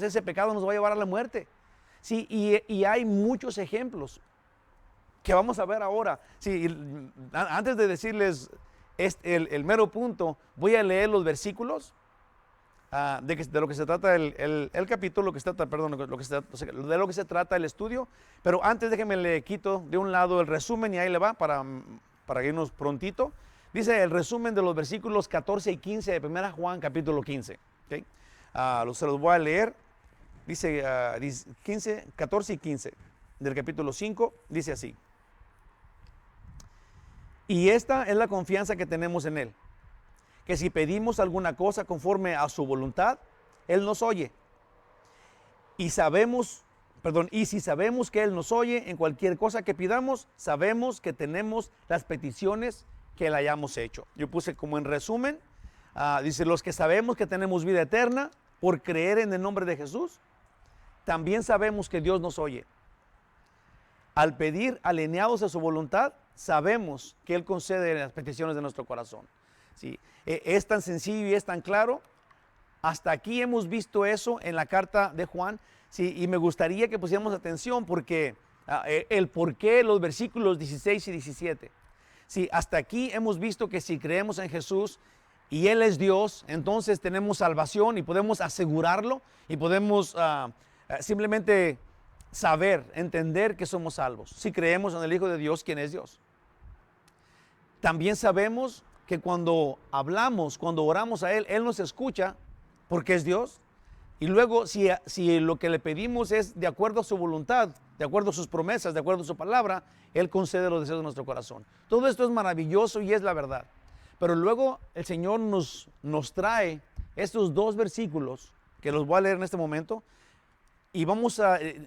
ese pecado nos va a llevar a la muerte. Sí, y hay muchos ejemplos que vamos a ver ahora. Sí, antes de decirles el mero punto, voy a leer los versículos de lo que se trata el capítulo, que se trata, perdón, de lo que se trata el estudio. Pero antes déjenme le quito de un lado el resumen y ahí le va para irnos prontito. Dice el resumen de los versículos 14 y 15 de 1 Juan capítulo 15. ¿Okay? Se los voy a leer. Dice 14 y 15 del capítulo 5, dice así. Y esta es la confianza que tenemos en Él, que si pedimos alguna cosa conforme a su voluntad, Él nos oye. Y si sabemos que Él nos oye en cualquier cosa que pidamos, sabemos que tenemos las peticiones que le hayamos hecho. Yo puse como en resumen, dice, los que sabemos que tenemos vida eterna por creer en el nombre de Jesús, también sabemos que Dios nos oye. Al pedir alineados a su voluntad, sabemos que Él concede las peticiones de nuestro corazón. ¿Sí? Es tan sencillo y es tan claro. Hasta aquí hemos visto eso en la carta de Juan. ¿Sí? Y me gustaría que pusiéramos atención porque el por qué los versículos 16 y 17. ¿Sí? Hasta aquí hemos visto que si creemos en Jesús y Él es Dios, entonces tenemos salvación y podemos asegurarlo y podemos simplemente saber, entender que somos salvos. Si creemos en el Hijo de Dios, quien es Dios. También sabemos que cuando hablamos, cuando oramos a Él, Él nos escucha porque es Dios. Y luego, si lo que le pedimos es de acuerdo a su voluntad, de acuerdo a sus promesas, de acuerdo a su palabra, Él concede los deseos de nuestro corazón. Todo esto es maravilloso y es la verdad. Pero luego el Señor nos trae estos dos versículos, que los voy a leer en este momento, y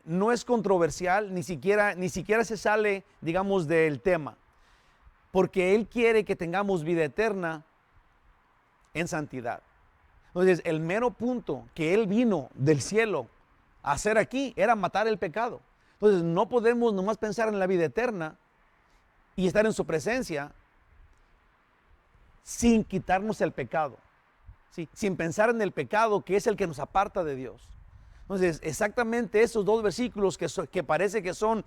no es controversial, ni siquiera se sale, digamos, del tema. Porque Él quiere que tengamos vida eterna en santidad. Entonces, el mero punto que Él vino del cielo a hacer aquí era matar el pecado. Entonces, no podemos nomás pensar en la vida eterna y estar en su presencia sin quitarnos el pecado. ¿Sí? Sin pensar en el pecado que es el que nos aparta de Dios. Entonces, exactamente esos dos versículos que parece que son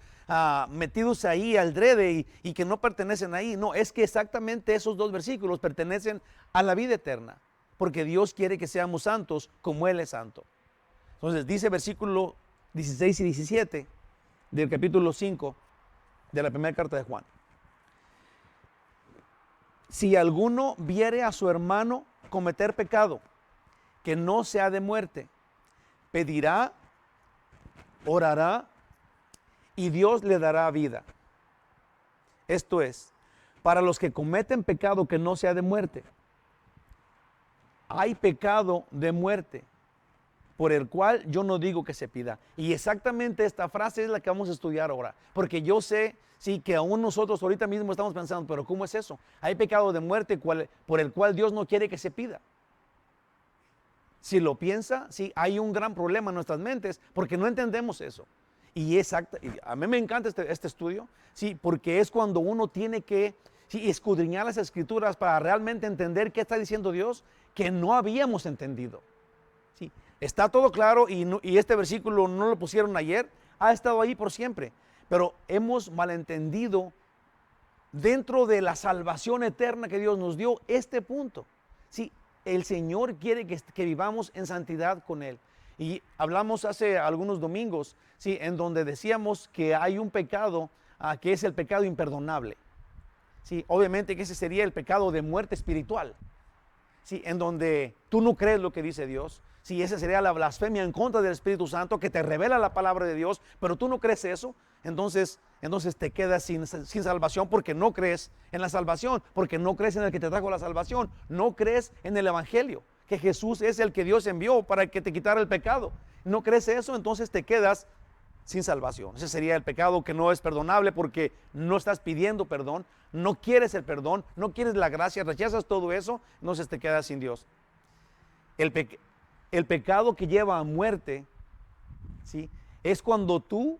metidos ahí al drede y que no pertenecen ahí. No, es que exactamente esos dos versículos pertenecen a la vida eterna. Porque Dios quiere que seamos santos como Él es santo. Entonces, dice versículo 16 y 17 del capítulo 5 de la primera carta de Juan. Si alguno viere a su hermano cometer pecado que no sea de muerte, pedirá, orará y Dios le dará vida. Esto es, para los que cometen pecado que no sea de muerte, hay pecado de muerte, por el cual yo no digo que se pida. Y exactamente esta frase es la que vamos a estudiar ahora, porque yo sé, sí, que aún nosotros ahorita mismo estamos pensando, pero ¿cómo es eso? Hay pecado de muerte por el cual Dios no quiere que se pida. Si lo piensa, sí, hay un gran problema en nuestras mentes porque no entendemos eso. Y a mí me encanta este estudio, sí, porque es cuando uno tiene que escudriñar las escrituras para realmente entender qué está diciendo Dios que no habíamos entendido. Sí, está todo claro y este versículo no lo pusieron ayer, ha estado ahí por siempre, pero hemos malentendido dentro de la salvación eterna que Dios nos dio este punto. Sí, el Señor quiere que vivamos en santidad con Él. Y hablamos hace algunos domingos, sí, en donde decíamos que hay un pecado que es el pecado imperdonable. Sí, obviamente que ese sería el pecado de muerte espiritual. Sí, en donde tú no crees lo que dice Dios. Sí, esa sería la blasfemia en contra del Espíritu Santo que te revela la palabra de Dios, pero tú no crees eso, entonces te quedas sin salvación porque no crees en la salvación, porque no crees en el que te trajo la salvación, no crees en el Evangelio, que Jesús es el que Dios envió para que te quitara el pecado. No crees eso, entonces te quedas sin salvación. Ese sería el pecado que no es perdonable porque no estás pidiendo perdón, no quieres el perdón, no quieres la gracia, rechazas todo eso, entonces te quedas sin Dios. El pecado que lleva a muerte, ¿sí?, es cuando tú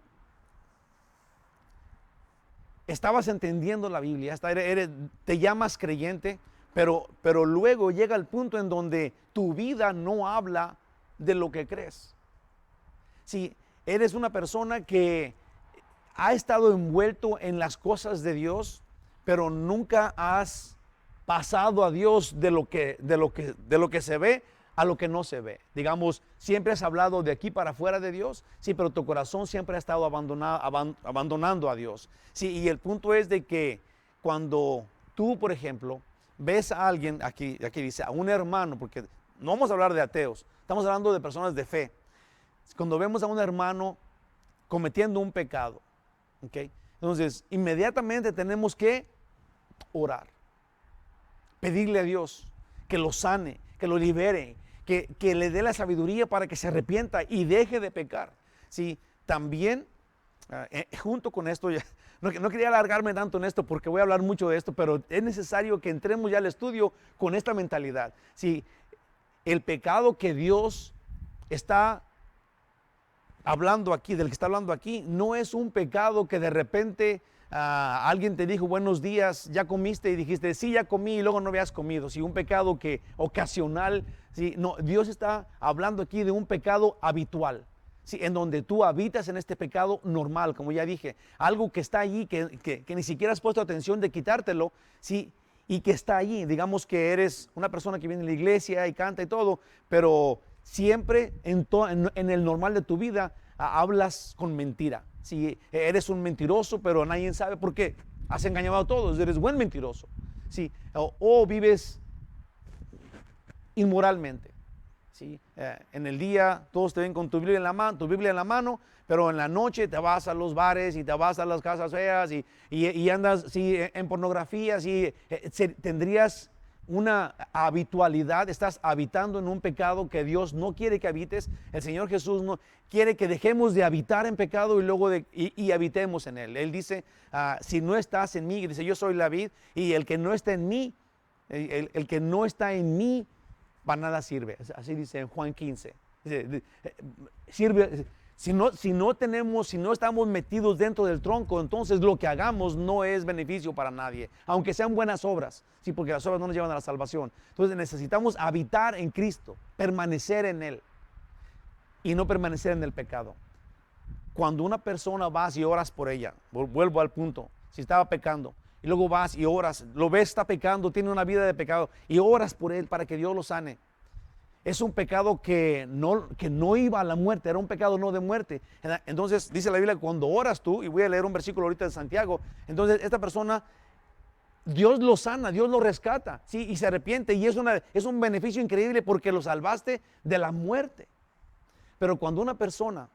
estabas entendiendo la Biblia, te llamas creyente, pero luego llega el punto en donde tu vida no habla de lo que crees. si eres una persona que ha estado envuelto en las cosas de Dios, pero nunca has pasado a Dios de lo que se ve a lo que no se ve. Digamos, siempre has hablado de aquí para afuera de Dios, sí, pero tu corazón siempre ha estado abandonando a Dios. Sí, y el punto es de que cuando tú, por ejemplo, ves a alguien, aquí dice, a un hermano, porque no vamos a hablar de ateos, estamos hablando de personas de fe. Cuando vemos a un hermano cometiendo un pecado, ¿ok? Entonces, inmediatamente tenemos que orar, pedirle a Dios que lo sane, que lo libere, que le dé la sabiduría para que se arrepienta y deje de pecar. Sí, también, junto con esto, ya, no quería alargarme tanto en esto porque voy a hablar mucho de esto, pero es necesario que entremos ya al estudio con esta mentalidad. Sí, el pecado que Dios está hablando aquí, del que está hablando aquí, no es un pecado que de repente alguien te dijo buenos días, ya comiste y dijiste sí, ya comí y luego no habías comido. Sí, un pecado que ocasional. Sí, no, Dios está hablando aquí de un pecado habitual. Sí, en donde tú habitas en este pecado normal, como ya dije, algo que está allí, que ni siquiera has puesto atención de quitártelo, sí, y que está allí. Digamos que eres una persona que viene a la iglesia y canta y todo, pero siempre en el normal de tu vida hablas con mentira. Sí, eres un mentiroso, pero nadie sabe por qué. Has engañado a todos, eres buen mentiroso. Sí, o vives inmoralmente. ¿Sí? En el día todos te ven con tu Biblia en la mano, pero en la noche te vas a los bares y te vas a las casas feas y andas sí, en pornografía. Sí, tendrías una habitualidad, estás habitando en un pecado que Dios no quiere que habites. El Señor Jesús no quiere que dejemos de habitar en pecado y luego y habitemos en Él. Él dice, si no estás en mí, dice, yo soy la vid, y el que no está en mí, el que no está en mí, para nada sirve. Así dice en Juan 15. Sirve, si no estamos metidos dentro del tronco, entonces lo que hagamos no es beneficio para nadie, aunque sean buenas obras, sí, porque las obras no nos llevan a la salvación. Entonces necesitamos habitar en Cristo, permanecer en Él y no permanecer en el pecado. Cuando una persona vas y oras por ella, vuelvo al punto, si estaba pecando, y luego vas y oras, lo ves, está pecando, tiene una vida de pecado, y oras por él para que Dios lo sane. Es un pecado que no iba a la muerte, era un pecado no de muerte. Entonces dice la Biblia que cuando oras tú, y voy a leer un versículo ahorita de Santiago, entonces esta persona, Dios lo sana, Dios lo rescata, ¿sí? Y se arrepiente, y es un beneficio increíble porque lo salvaste de la muerte. Pero cuando una persona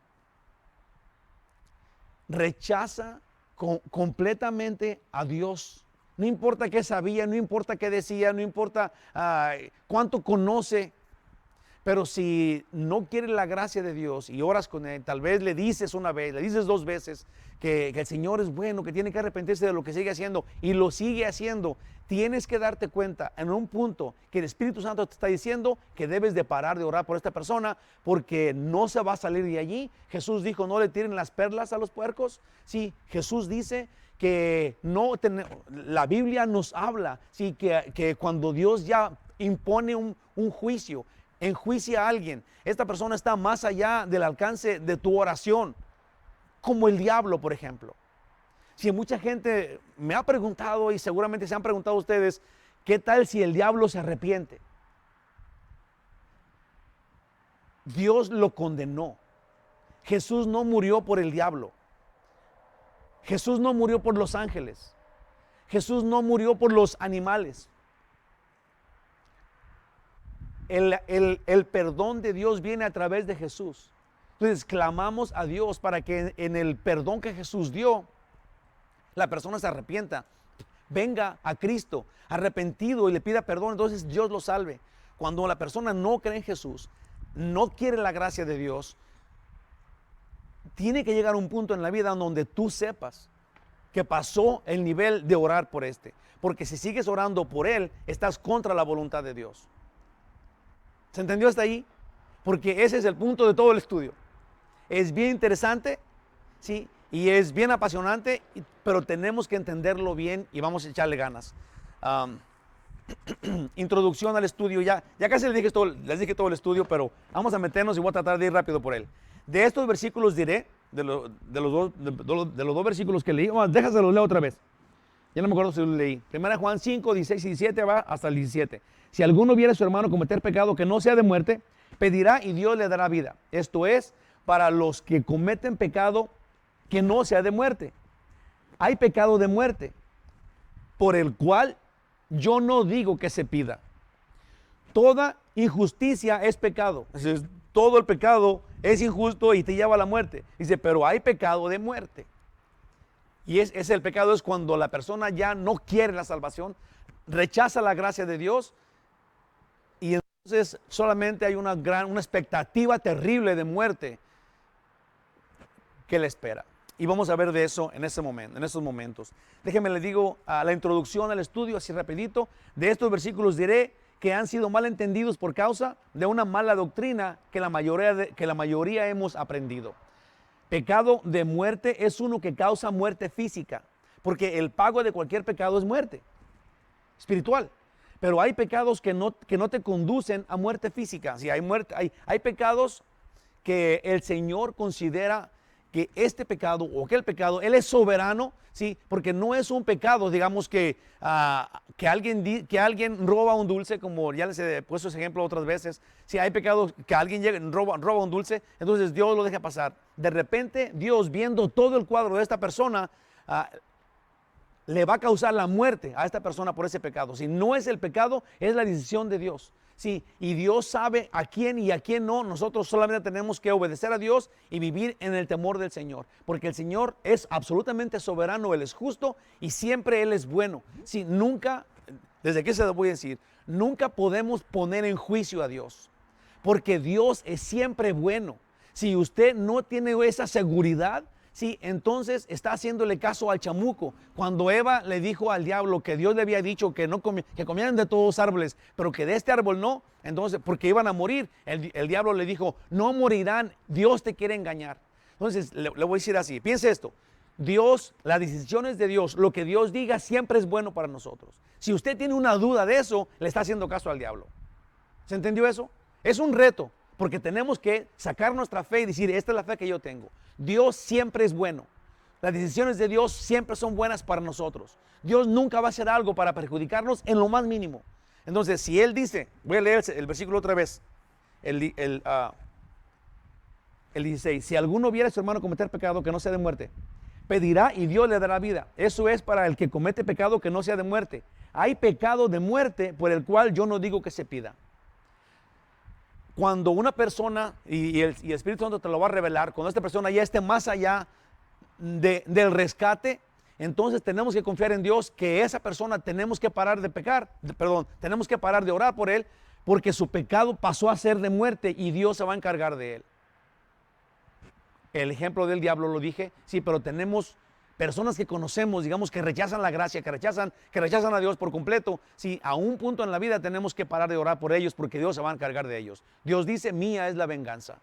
rechaza completamente a Dios, no importa qué sabía, no importa qué decía, no importa cuánto conoce, pero si no quiere la gracia de Dios y oras con Él, tal vez le dices una vez, le dices dos veces que el Señor es bueno, que tiene que arrepentirse de lo que sigue haciendo y lo sigue haciendo, tienes que darte cuenta en un punto que el Espíritu Santo te está diciendo que debes de parar de orar por esta persona porque no se va a salir de allí. Jesús dijo, no le tiren las perlas a los puercos. Sí, Jesús dice que la Biblia nos habla, sí, que cuando Dios ya impone un juicio, enjuicia a alguien, esta persona está más allá del alcance de tu oración, como el diablo, por ejemplo. Si mucha gente me ha preguntado, y seguramente se han preguntado ustedes, ¿qué tal si el diablo se arrepiente? Dios lo condenó. Jesús no murió por el diablo. Jesús no murió por los ángeles. Jesús no murió por los animales. El perdón de Dios viene a través de Jesús. Entonces clamamos a Dios para que en el perdón que Jesús dio, la persona se arrepienta, venga a Cristo arrepentido y le pida perdón, entonces Dios lo salve. Cuando la persona no cree en Jesús, no quiere la gracia de Dios, tiene que llegar a un punto en la vida donde tú sepas que pasó el nivel de orar por porque si sigues orando por él, estás contra la voluntad de Dios. ¿Se entendió hasta ahí? Porque ese es el punto de todo el estudio. Es bien interesante, ¿sí? Y es bien apasionante, pero tenemos que entenderlo bien y vamos a echarle ganas. Introducción al estudio. Ya casi les dije todo el estudio, pero vamos a meternos y voy a tratar de ir rápido por él. De estos versículos diré, de los dos versículos que leí, déjaselo leo otra vez. Ya no me acuerdo si lo leí. 1 Juan 5, 16 y 17 va hasta el 17. Si alguno viera a su hermano cometer pecado que no sea de muerte, pedirá y Dios le dará vida. Esto es, para los que cometen pecado que no sea de muerte. Hay pecado de muerte, por el cual yo no digo que se pida. Toda injusticia es pecado. Entonces, todo el pecado es injusto y te lleva a la muerte. Dice, pero hay pecado de muerte. Y el pecado es cuando la persona ya no quiere la salvación, rechaza la gracia de Dios y entonces solamente hay una expectativa terrible de muerte que le espera. Y vamos a ver de eso en estos momentos. Déjenme les digo la introducción al estudio así rapidito. De estos versículos diré que han sido mal entendidos por causa de una mala doctrina que la mayoría hemos aprendido. Pecado de muerte es uno que causa muerte física, porque el pago de cualquier pecado es muerte espiritual. Pero hay pecados que no te conducen a muerte física. Si hay pecados que el Señor considera que este pecado o aquel pecado, Él es soberano, ¿sí? Porque no es un pecado, digamos que alguien roba un dulce, como ya les he puesto ese ejemplo otras veces. Si hay pecados que alguien roba un dulce, entonces Dios lo deja pasar. De repente, Dios, viendo todo el cuadro de esta persona, le va a causar la muerte a esta persona por ese pecado. Si no es el pecado, es la decisión de Dios. Sí, y Dios sabe a quién y a quién no. Nosotros solamente tenemos que obedecer a Dios y vivir en el temor del Señor, porque el Señor es absolutamente soberano, Él es justo y siempre Él es bueno. Sí, nunca, desde aquí se lo voy a decir, nunca podemos poner en juicio a Dios, porque Dios es siempre bueno. Si usted no tiene esa seguridad, sí, entonces está haciéndole caso al chamuco. Cuando Eva le dijo al diablo que Dios le había dicho que que comieran de todos los árboles, pero que de este árbol no, entonces porque iban a morir, el diablo le dijo, no morirán, Dios te quiere engañar. Entonces le voy a decir así, piense esto, Dios, las decisiones de Dios, lo que Dios diga siempre es bueno para nosotros. Si usted tiene una duda de eso, le está haciendo caso al diablo. ¿Se entendió eso? Es un reto. Porque tenemos que sacar nuestra fe y decir, esta es la fe que yo tengo. Dios siempre es bueno. Las decisiones de Dios siempre son buenas para nosotros. Dios nunca va a hacer algo para perjudicarnos en lo más mínimo. Entonces, si Él dice, voy a leer el versículo otra vez, el 16, si alguno viera a su hermano cometer pecado que no sea de muerte, pedirá y Dios le dará vida. Eso es para el que comete pecado que no sea de muerte. Hay pecado de muerte por el cual yo no digo que se pida. Cuando una persona, y el Espíritu Santo te lo va a revelar, cuando esta persona ya esté más allá del rescate, entonces tenemos que confiar en Dios que esa persona tenemos que parar de pecar, tenemos que parar de orar por él, porque su pecado pasó a ser de muerte y Dios se va a encargar de él. El ejemplo del diablo lo dije, sí, pero tenemos personas que conocemos, digamos, que rechazan la gracia, que rechazan a Dios por completo. Sí, a un punto en la vida tenemos que parar de orar por ellos porque Dios se va a encargar de ellos. Dios dice, mía es la venganza.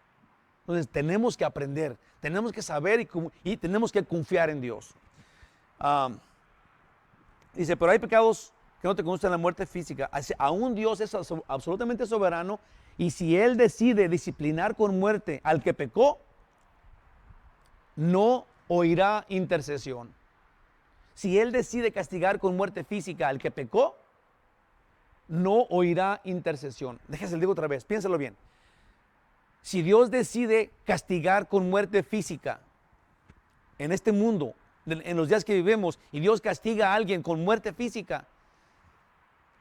Entonces tenemos que aprender, tenemos que saber y tenemos que confiar en Dios. Dice, pero hay pecados que no te conducen a la muerte física. Aún Dios es absolutamente soberano y si Él decide disciplinar con muerte al que pecó, no oirá intercesión. Si Él decide castigar con muerte física al que pecó, no oirá intercesión. Déjese, le digo otra vez, piénsalo bien. Si Dios decide castigar con muerte física en este mundo, en los días que vivimos, y Dios castiga a alguien con muerte física,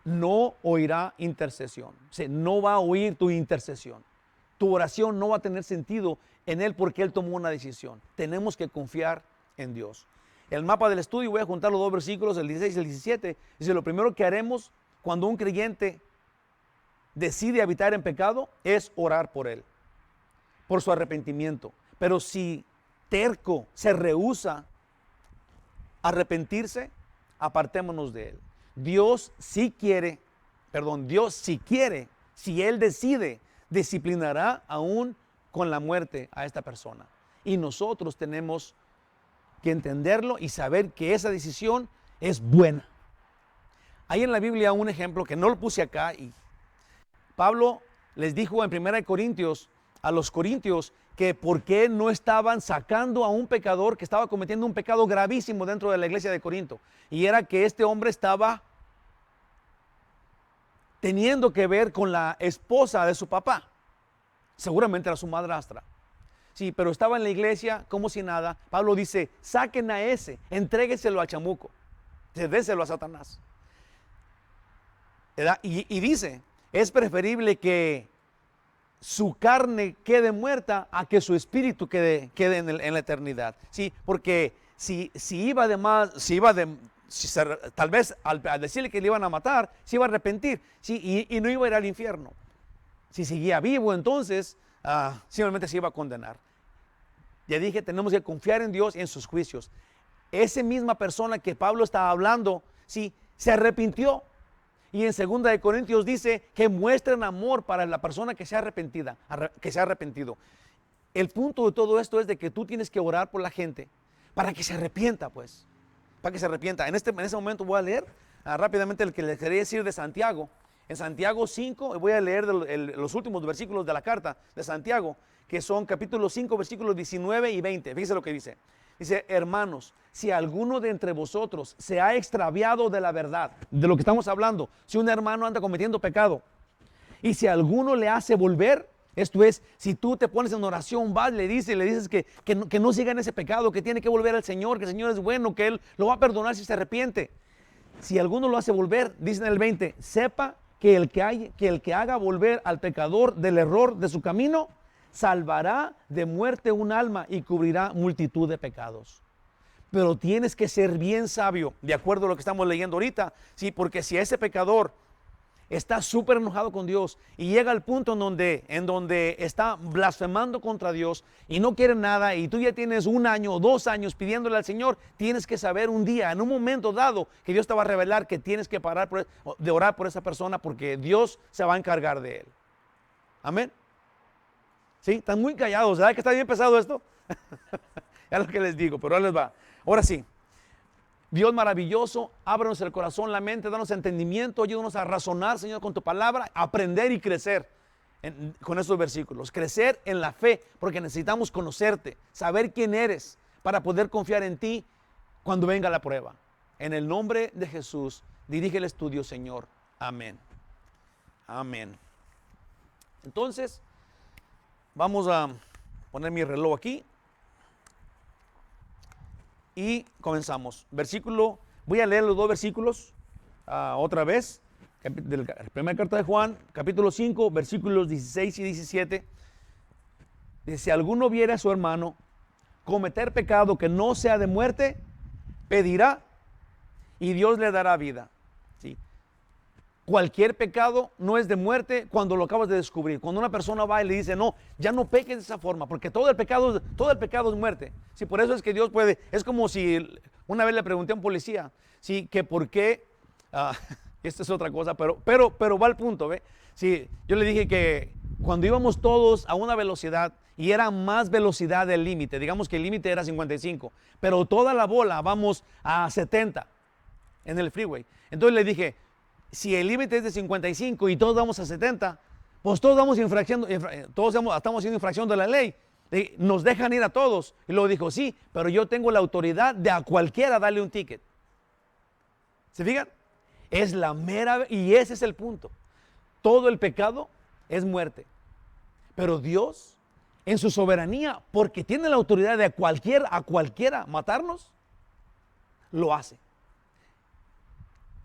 no oirá intercesión. O sea, no va a oír tu intercesión. Tu oración no va a tener sentido en Él porque Él tomó una decisión. Tenemos que confiar en Dios. El mapa del estudio, voy a juntar los dos versículos, el 16 y el 17. Dice, lo primero que haremos cuando un creyente decide habitar en pecado es orar por él, por su arrepentimiento. Pero si terco se rehúsa a arrepentirse, apartémonos de él. Dios si quiere, si Él decide, disciplinará aún con la muerte a esta persona. Y nosotros tenemos que entenderlo y saber que esa decisión es buena. Hay en la Biblia un ejemplo que no lo puse acá y Pablo les dijo en 1 Corintios a los corintios que por qué no estaban sacando a un pecador que estaba cometiendo un pecado gravísimo dentro de la iglesia de Corinto. Y era que este hombre estaba teniendo que ver con la esposa de su papá. Seguramente era su madrastra. Sí, pero estaba en la iglesia como si nada. Pablo dice, saquen a ese, entrégueselo al chamuco, déselo a Satanás. Y dice, es preferible que su carne quede muerta a que su espíritu quede en la eternidad. Sí, porque si iba de más, tal vez al decirle que le iban a matar, se iba a arrepentir, sí, y no iba a ir al infierno. Si seguía vivo, entonces simplemente se iba a condenar. Ya dije, tenemos que confiar en Dios y en sus juicios. Esa misma persona que Pablo estaba hablando, sí, se arrepintió. Y en 2 de Corintios dice que muestren amor para la persona que se ha arrepentido. El punto de todo esto es de que tú tienes que orar por la gente para que se arrepienta, pues. Para que se arrepienta. En ese momento voy a leer rápidamente el que les quería decir de Santiago. En Santiago 5, voy a leer los últimos versículos de la carta de Santiago, que son capítulo 5, versículos 19 y 20. Fíjense lo que dice. Dice, hermanos, si alguno de entre vosotros se ha extraviado de la verdad, de lo que estamos hablando, si un hermano anda cometiendo pecado, y si alguno le hace volver, esto es, si tú te pones en oración, vas, le dices que no siga en ese pecado, que tiene que volver al Señor, que el Señor es bueno, que Él lo va a perdonar si se arrepiente. Si alguno lo hace volver, dice en el 20, sepa que el que haga volver al pecador del error de su camino, salvará de muerte un alma y cubrirá multitud de pecados. Pero tienes que ser bien sabio, de acuerdo a lo que estamos leyendo ahorita, sí, porque si ese pecador está súper enojado con Dios y llega al punto en donde está blasfemando contra Dios y no quiere nada, y tú ya tienes 1 año o 2 años pidiéndole al Señor, tienes que saber un día, en un momento dado, que Dios te va a revelar que tienes que parar de orar por esa persona, porque Dios se va a encargar de él. Amén. ¿Sí? Están muy callados, ¿verdad que está bien pesado esto? Es lo que les digo, pero ahora les va. Ahora sí, Dios maravilloso, ábranos el corazón, la mente, danos entendimiento, ayúdanos a razonar, Señor, con tu palabra, aprender y crecer con estos versículos. Crecer en la fe, porque necesitamos conocerte, saber quién eres, para poder confiar en ti cuando venga la prueba. En el nombre de Jesús, dirige el estudio, Señor. Amén. Amén. Entonces, vamos a poner mi reloj aquí y comenzamos. Voy a leer los 2 versículos otra vez. De la primera carta de Juan, capítulo 5, versículos 16 y 17. Dice, si alguno viere a su hermano cometer pecado que no sea de muerte, pedirá y Dios le dará vida. ¿Sí? Cualquier pecado no es de muerte cuando lo acabas de descubrir. Cuando una persona va y le dice, no, ya no peques de esa forma, porque todo el pecado es muerte. Sí, por eso es que Dios puede. Es como si una vez le pregunté a un policía, sí, que por qué, esto es otra cosa, pero va al punto, ¿ve? Sí, yo le dije que cuando íbamos todos a una velocidad y era más velocidad del límite, digamos que el límite era 55, pero toda la bola vamos a 70 en el freeway. Entonces le dije, si el límite es de 55 y todos vamos a 70, pues todos estamos haciendo infracción de la ley. Nos dejan ir a todos. Y luego dijo, sí, pero yo tengo la autoridad de a cualquiera darle un ticket. ¿Se fijan? Es la mera, y ese es el punto. Todo el pecado es muerte. Pero Dios, en su soberanía, porque tiene la autoridad de a cualquiera matarnos, lo hace.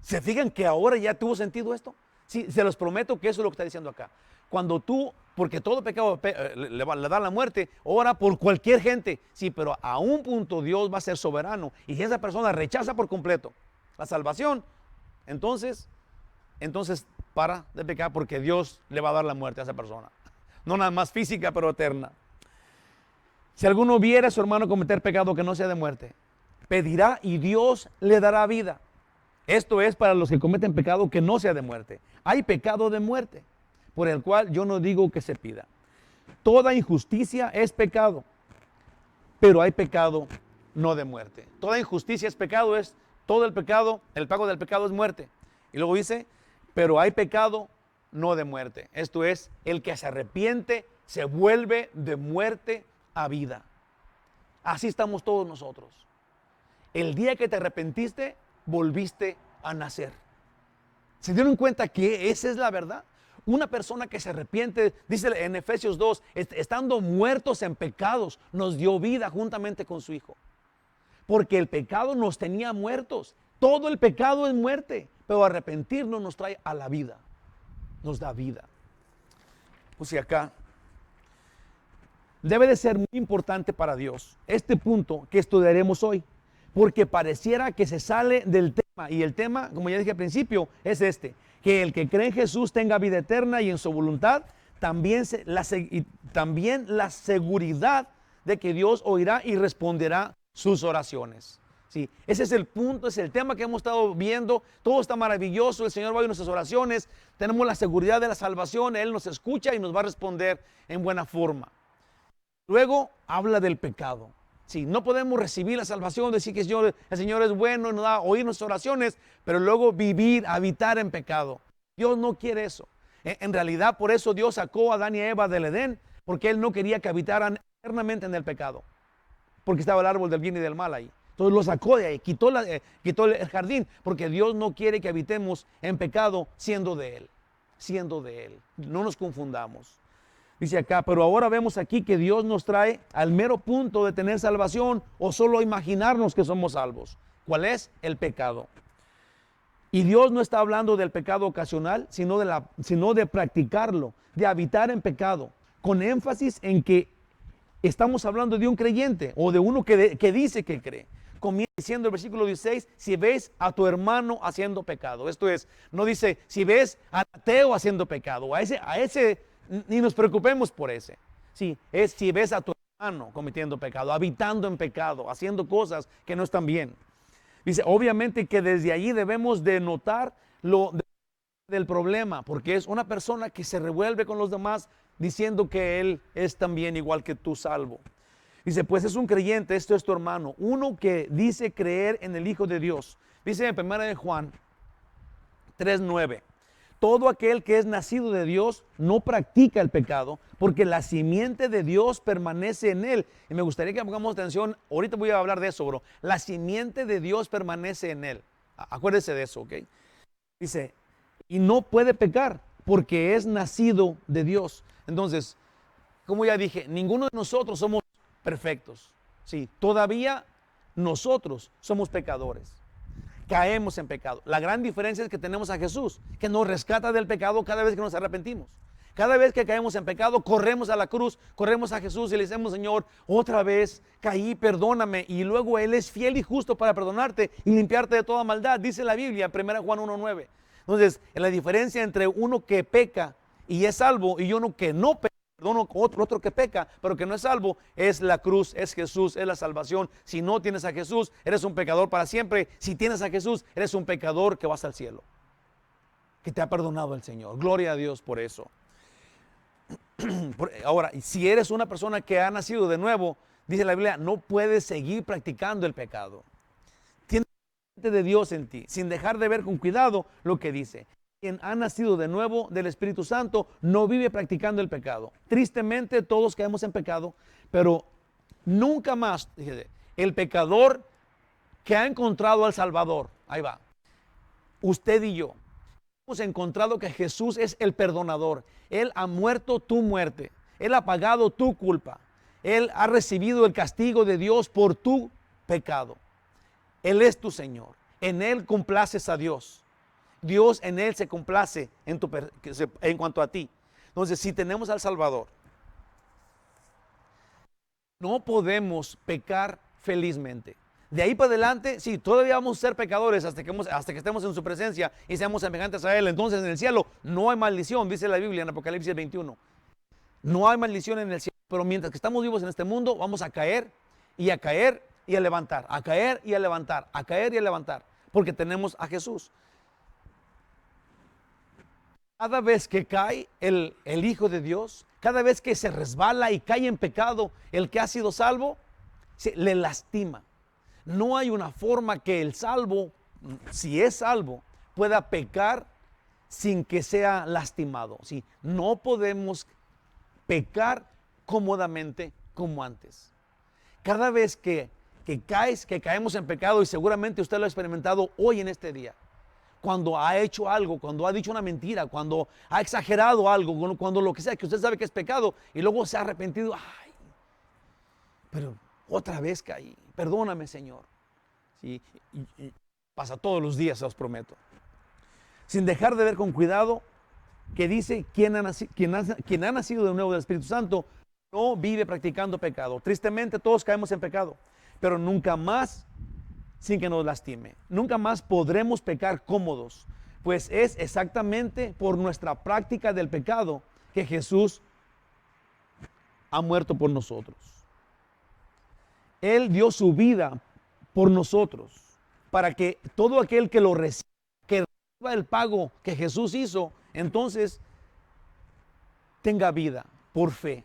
¿Se fijan que ahora ya tuvo sentido esto? Sí, se los prometo que eso es lo que está diciendo acá. Cuando tú, porque todo pecado le da la muerte, ora por cualquier gente. Sí, pero a un punto Dios va a ser soberano. Y si esa persona rechaza por completo la salvación, entonces para de pecar, porque Dios le va a dar la muerte a esa persona. No nada más física, pero eterna. Si alguno viera a su hermano cometer pecado que no sea de muerte, pedirá y Dios le dará vida. Esto es para los que cometen pecado que no sea de muerte. Hay pecado de muerte, por el cual yo no digo que se pida. Toda injusticia es pecado, pero hay pecado no de muerte. Toda injusticia es pecado, todo el pecado, el pago del pecado es muerte. Y luego dice, pero hay pecado no de muerte. Esto es, el que se arrepiente se vuelve de muerte a vida. Así estamos todos nosotros. El día que te arrepentiste, volviste a nacer. ¿Se dieron cuenta que esa es la verdad? Una persona que se arrepiente, dice en Efesios 2, estando muertos en pecados, nos dio vida juntamente con su Hijo. Porque el pecado nos tenía muertos. Todo el pecado es muerte, pero arrepentirnos nos trae a la vida. Nos da vida. Pues y acá debe de ser muy importante para Dios este punto que estudiaremos hoy, porque pareciera que se sale del tema, y el tema, como ya dije al principio, es que el que cree en Jesús tenga vida eterna y en su voluntad, también la seguridad de que Dios oirá y responderá sus oraciones. Sí, ese es el punto, es el tema que hemos estado viendo. Todo está maravilloso, el Señor va a oír nuestras oraciones, tenemos la seguridad de la salvación, Él nos escucha y nos va a responder en buena forma. Luego habla del pecado. Sí, no podemos recibir la salvación, decir que el Señor es bueno y nos da a oír nuestras oraciones, pero luego habitar en pecado. Dios no quiere eso. En realidad, por eso Dios sacó a Adán y a Eva del Edén, porque Él no quería que habitaran eternamente en el pecado, porque estaba el árbol del bien y del mal ahí. Entonces lo sacó de ahí, quitó el jardín, porque Dios no quiere que habitemos en pecado siendo de Él. No nos confundamos. Dice acá, pero ahora vemos aquí que Dios nos trae al mero punto de tener salvación o solo imaginarnos que somos salvos. ¿Cuál es? El pecado. Y Dios no está hablando del pecado ocasional, sino de practicarlo, de habitar en pecado, con énfasis en que estamos hablando de un creyente o de uno que dice que cree. Comienza diciendo el versículo 16, si ves a tu hermano haciendo pecado. Esto es, no dice si ves al ateo haciendo pecado. A ese ni nos preocupemos por ese. Sí, es si ves a tu hermano cometiendo pecado, habitando en pecado, haciendo cosas que no están bien. Dice, obviamente que desde allí debemos de notar del problema, porque es una persona que se revuelve con los demás diciendo que él es también igual que tú salvo. Dice, pues es un creyente, esto es tu hermano, uno que dice creer en el Hijo de Dios. Dice en 1 de Juan 3:9, todo aquel que es nacido de Dios no practica el pecado, porque la simiente de Dios permanece en él. Y me gustaría que pongamos atención, ahorita voy a hablar de eso, bro. La simiente de Dios permanece en él. Acuérdese de eso, ¿ok? Dice, y no puede pecar, porque es nacido de Dios. Entonces, como ya dije, ninguno de nosotros somos perfectos. Sí, todavía nosotros somos pecadores. Caemos en pecado. La gran diferencia es que tenemos a Jesús, que nos rescata del pecado cada vez que nos arrepentimos. Cada vez que caemos en pecado, corremos a la cruz, corremos a Jesús y le decimos, Señor, otra vez caí, perdóname. Y luego Él es fiel y justo para perdonarte y limpiarte de toda maldad. Dice la Biblia, 1 Juan 1:9. Entonces, la diferencia entre uno que peca y es salvo y uno que no peca, otro que peca, pero que no es salvo, es la cruz, es Jesús, es la salvación. Si no tienes a Jesús, eres un pecador para siempre. Si tienes a Jesús, eres un pecador que vas al cielo, que te ha perdonado el Señor. Gloria a Dios por eso. Ahora, si eres una persona que ha nacido de nuevo, dice la Biblia, no puedes seguir practicando el pecado. Tienes de Dios en ti, sin dejar de ver con cuidado lo que dice. Quien ha nacido de nuevo del Espíritu Santo no vive practicando el pecado. Tristemente todos caemos en pecado, pero nunca más, fíjate, el pecador que ha encontrado al Salvador, ahí va, usted y yo, hemos encontrado que Jesús es el perdonador. Él ha muerto tu muerte, Él ha pagado tu culpa, Él ha recibido el castigo de Dios por tu pecado. Él es tu Señor, en Él complaces a Dios. Dios en Él se complace en cuanto a ti. Entonces, si tenemos al Salvador, no podemos pecar felizmente. De ahí para adelante, sí, todavía vamos a ser pecadores hasta que estemos en su presencia y seamos semejantes a Él. Entonces, en el cielo no hay maldición, dice la Biblia en Apocalipsis 21. No hay maldición en el cielo, pero mientras que estamos vivos en este mundo, vamos a caer y a caer y a levantar, a caer y a levantar, a caer y a levantar, porque tenemos a Jesús. Cada vez que cae el Hijo de Dios, cada vez que se resbala y cae en pecado, el que ha sido salvo, le lastima. No hay una forma que el salvo, si es salvo, pueda pecar sin que sea lastimado. ¿Sí? No podemos pecar cómodamente como antes. Cada vez que caemos en pecado, y seguramente usted lo ha experimentado hoy en este día, cuando ha hecho algo, cuando ha dicho una mentira, cuando ha exagerado algo, cuando lo que sea, que usted sabe que es pecado, y luego se ha arrepentido, ay, pero otra vez caí, perdóname, Señor. Sí, y pasa todos los días, se los prometo. Sin dejar de ver con cuidado que dice, quien ha nacido de nuevo del Espíritu Santo no vive practicando pecado. Tristemente todos caemos en pecado, pero nunca más sin que nos lastime. Nunca más podremos pecar cómodos, pues es exactamente por nuestra práctica del pecado que Jesús ha muerto por nosotros. Él dio su vida por nosotros, para que todo aquel que lo reciba, que reciba el pago que Jesús hizo, entonces tenga vida por fe.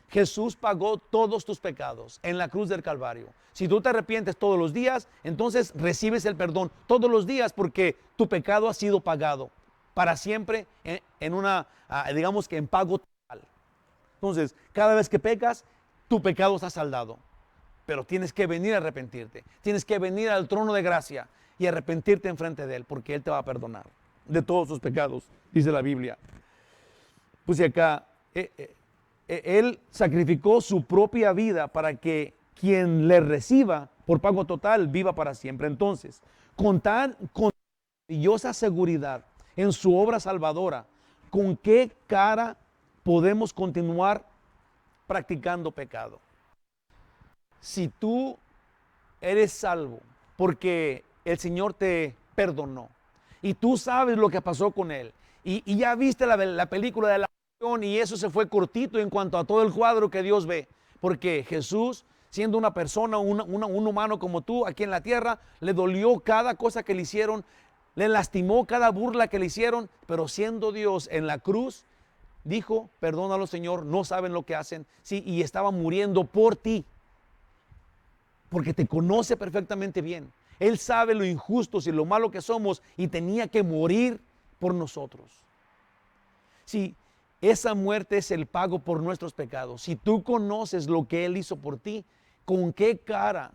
Jesús pagó todos tus pecados en la cruz del Calvario. Si tú te arrepientes todos los días, entonces recibes el perdón todos los días, porque tu pecado ha sido pagado para siempre digamos que en pago total. Entonces, cada vez que pecas, tu pecado está saldado. Pero tienes que venir a arrepentirte. Tienes que venir al trono de gracia y arrepentirte enfrente de Él, porque Él te va a perdonar de todos tus pecados, dice la Biblia. Pues acá, Él sacrificó su propia vida para que quien le reciba por pago total viva para siempre. Entonces, con maravillosa seguridad en su obra salvadora, ¿con qué cara podemos continuar practicando pecado? Si tú eres salvo porque el Señor te perdonó y tú sabes lo que pasó con Él y ya viste la película de la pasión, y eso se fue cortito en cuanto a todo el cuadro que Dios ve, porque Jesús, siendo una persona, un humano como tú aquí en la tierra, le dolió cada cosa que le hicieron, le lastimó cada burla que le hicieron, pero siendo Dios en la cruz, dijo, perdónalo, Señor, no saben lo que hacen. Sí, y estaba muriendo por ti, porque te conoce perfectamente bien. Él sabe lo injustos y lo malo que somos, y tenía que morir por nosotros. Sí, esa muerte es el pago por nuestros pecados. Si tú conoces lo que Él hizo por ti, ¿con qué cara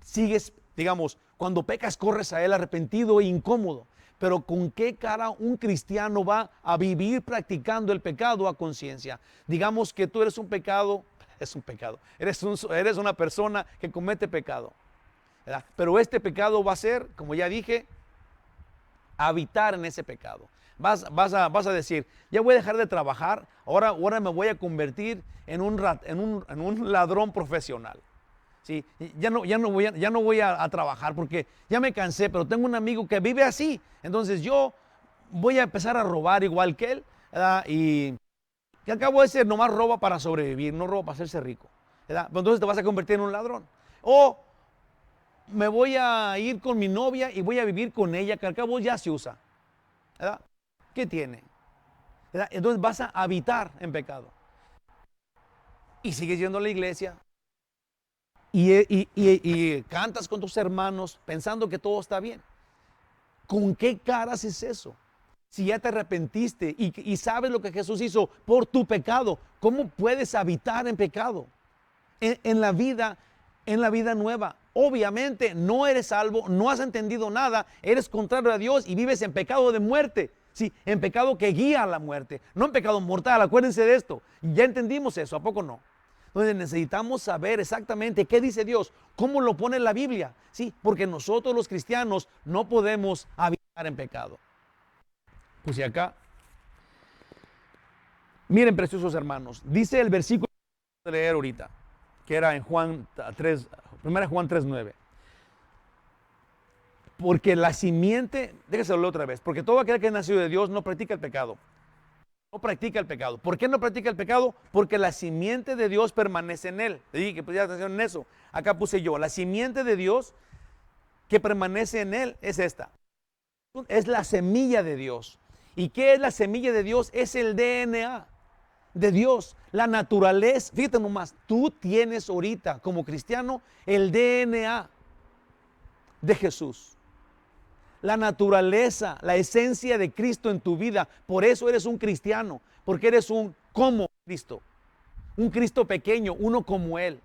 sigues? Digamos, cuando pecas corres a Él arrepentido e incómodo, pero ¿con qué cara un cristiano va a vivir practicando el pecado a conciencia? Digamos que tú eres un pecado, eres una persona que comete pecado, ¿verdad? Pero este pecado va a ser, como ya dije, habitar en ese pecado. Vas a decir, ya voy a dejar de trabajar, ahora me voy a convertir en un ladrón profesional. ¿Sí? Ya no voy a trabajar porque ya me cansé, pero tengo un amigo que vive así, entonces yo voy a empezar a robar igual que él, ¿verdad? Y que acabo de ser, nomás roba para sobrevivir, no roba para hacerse rico, ¿verdad? Pero entonces te vas a convertir en un ladrón. O me voy a ir con mi novia y voy a vivir con ella, que al cabo ya se usa, ¿verdad? ¿Qué tiene? ¿Verdad? Entonces vas a habitar en pecado. Y sigues yendo a la iglesia y cantas con tus hermanos pensando que todo está bien. ¿Con qué caras es eso? Si ya te arrepentiste y sabes lo que Jesús hizo por tu pecado, ¿cómo puedes habitar en pecado? En la vida nueva. Obviamente no eres salvo, no has entendido nada, eres contrario a Dios y vives en pecado de muerte. Sí, en pecado que guía a la muerte, no en pecado mortal. Acuérdense de esto. Ya entendimos eso, ¿a poco no? Entonces necesitamos saber exactamente qué dice Dios, cómo lo pone en la Biblia. Sí, porque nosotros los cristianos no podemos habitar en pecado. Pues y acá, miren, preciosos hermanos, dice el versículo que voy a leer ahorita, que era en Juan 3, 1 Juan 3:9. Porque la simiente, déjese leer otra vez, porque todo aquel que es nacido de Dios no practica el pecado. No practica el pecado. ¿Por qué no practica el pecado? Porque la simiente de Dios permanece en él. Le dije que pusiera atención en eso. Acá puse yo, la simiente de Dios que permanece en él es esta. Es la semilla de Dios. ¿Y qué es la semilla de Dios? Es el DNA de Dios, la naturaleza. Fíjate nomás, tú tienes ahorita como cristiano el DNA de Jesús. La naturaleza, la esencia de Cristo en tu vida. Por eso eres un cristiano, porque eres un como Cristo. Un Cristo pequeño, uno como Él.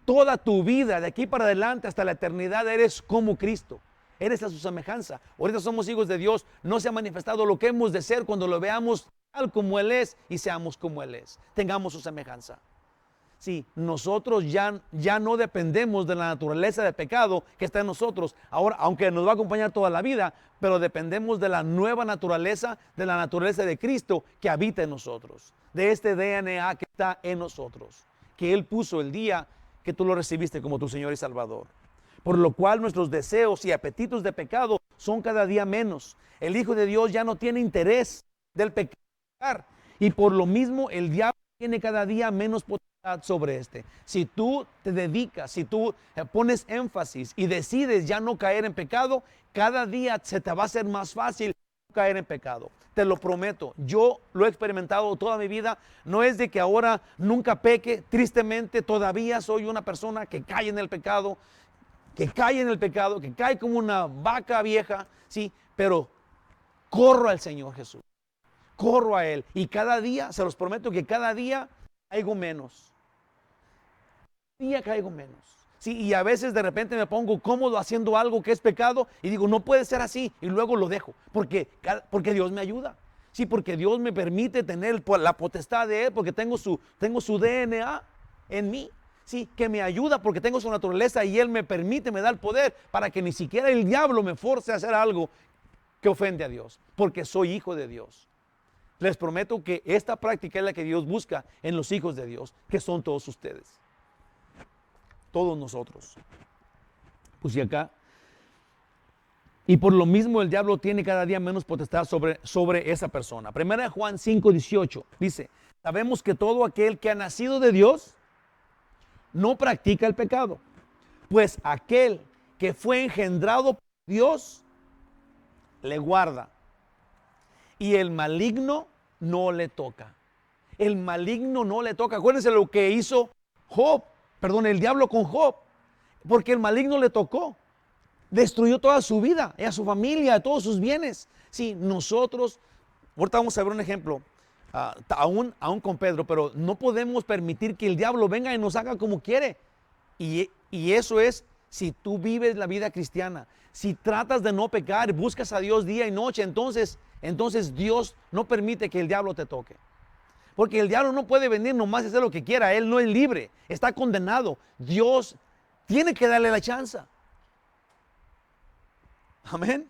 Toda tu vida, de aquí para adelante hasta la eternidad, eres como Cristo. Eres a su semejanza. Ahorita somos hijos de Dios. No se ha manifestado lo que hemos de ser cuando lo veamos tal como Él es y seamos como Él es. Tengamos su semejanza. Sí, nosotros ya no dependemos de la naturaleza de pecado que está en nosotros. Ahora, aunque nos va a acompañar toda la vida, pero dependemos de la nueva naturaleza, de la naturaleza de Cristo que habita en nosotros. De este DNA que está en nosotros. Que Él puso el día que tú lo recibiste como tu Señor y Salvador. Por lo cual nuestros deseos y apetitos de pecado son cada día menos. El Hijo de Dios ya no tiene interés del pecar. Y por lo mismo el diablo tiene cada día menos potestad sobre este. Si tú te dedicas, si tú pones énfasis y decides ya no caer en pecado, cada día se te va a hacer más fácil caer en pecado. Te lo prometo, yo lo he experimentado toda mi vida. No es de que ahora nunca peque, tristemente todavía soy una persona que cae en el pecado, que cae como una vaca vieja, sí, pero corro al Señor Jesús, corro a Él y cada día, se los prometo que cada día caigo menos. Caigo menos. Sí, y a veces de repente me pongo cómodo haciendo algo que es pecado y digo, no puede ser así, y luego lo dejo, porque Dios me ayuda. Sí, porque Dios me permite tener la potestad de Él, porque tengo su DNA en mí. Sí, que me ayuda porque tengo su naturaleza y Él me permite, me da el poder para que ni siquiera el diablo me force a hacer algo que ofende a Dios, porque soy hijo de Dios. Les prometo que esta práctica es la que Dios busca en los hijos de Dios, que son todos ustedes. Todos nosotros. Pues y acá. Y por lo mismo el diablo tiene cada día menos potestad sobre esa persona. Primera de Juan 5:18 dice, sabemos que todo aquel que ha nacido de Dios no practica el pecado, pues aquel que fue engendrado por Dios le guarda y el maligno no le toca. El maligno no le toca. Acuérdense lo que hizo el diablo con Job, porque el maligno le tocó. Destruyó toda su vida, a su familia, a todos sus bienes. Sí, nosotros, ahorita vamos a ver un ejemplo, aún con Pedro, pero no podemos permitir que el diablo venga y nos haga como quiere. Y eso es si tú vives la vida cristiana. Si tratas de no pecar, buscas a Dios día y noche, entonces Dios no permite que el diablo te toque. Porque el diablo no puede venir nomás a hacer lo que quiera. Él no es libre, está condenado. Dios tiene que darle la chance. Amén.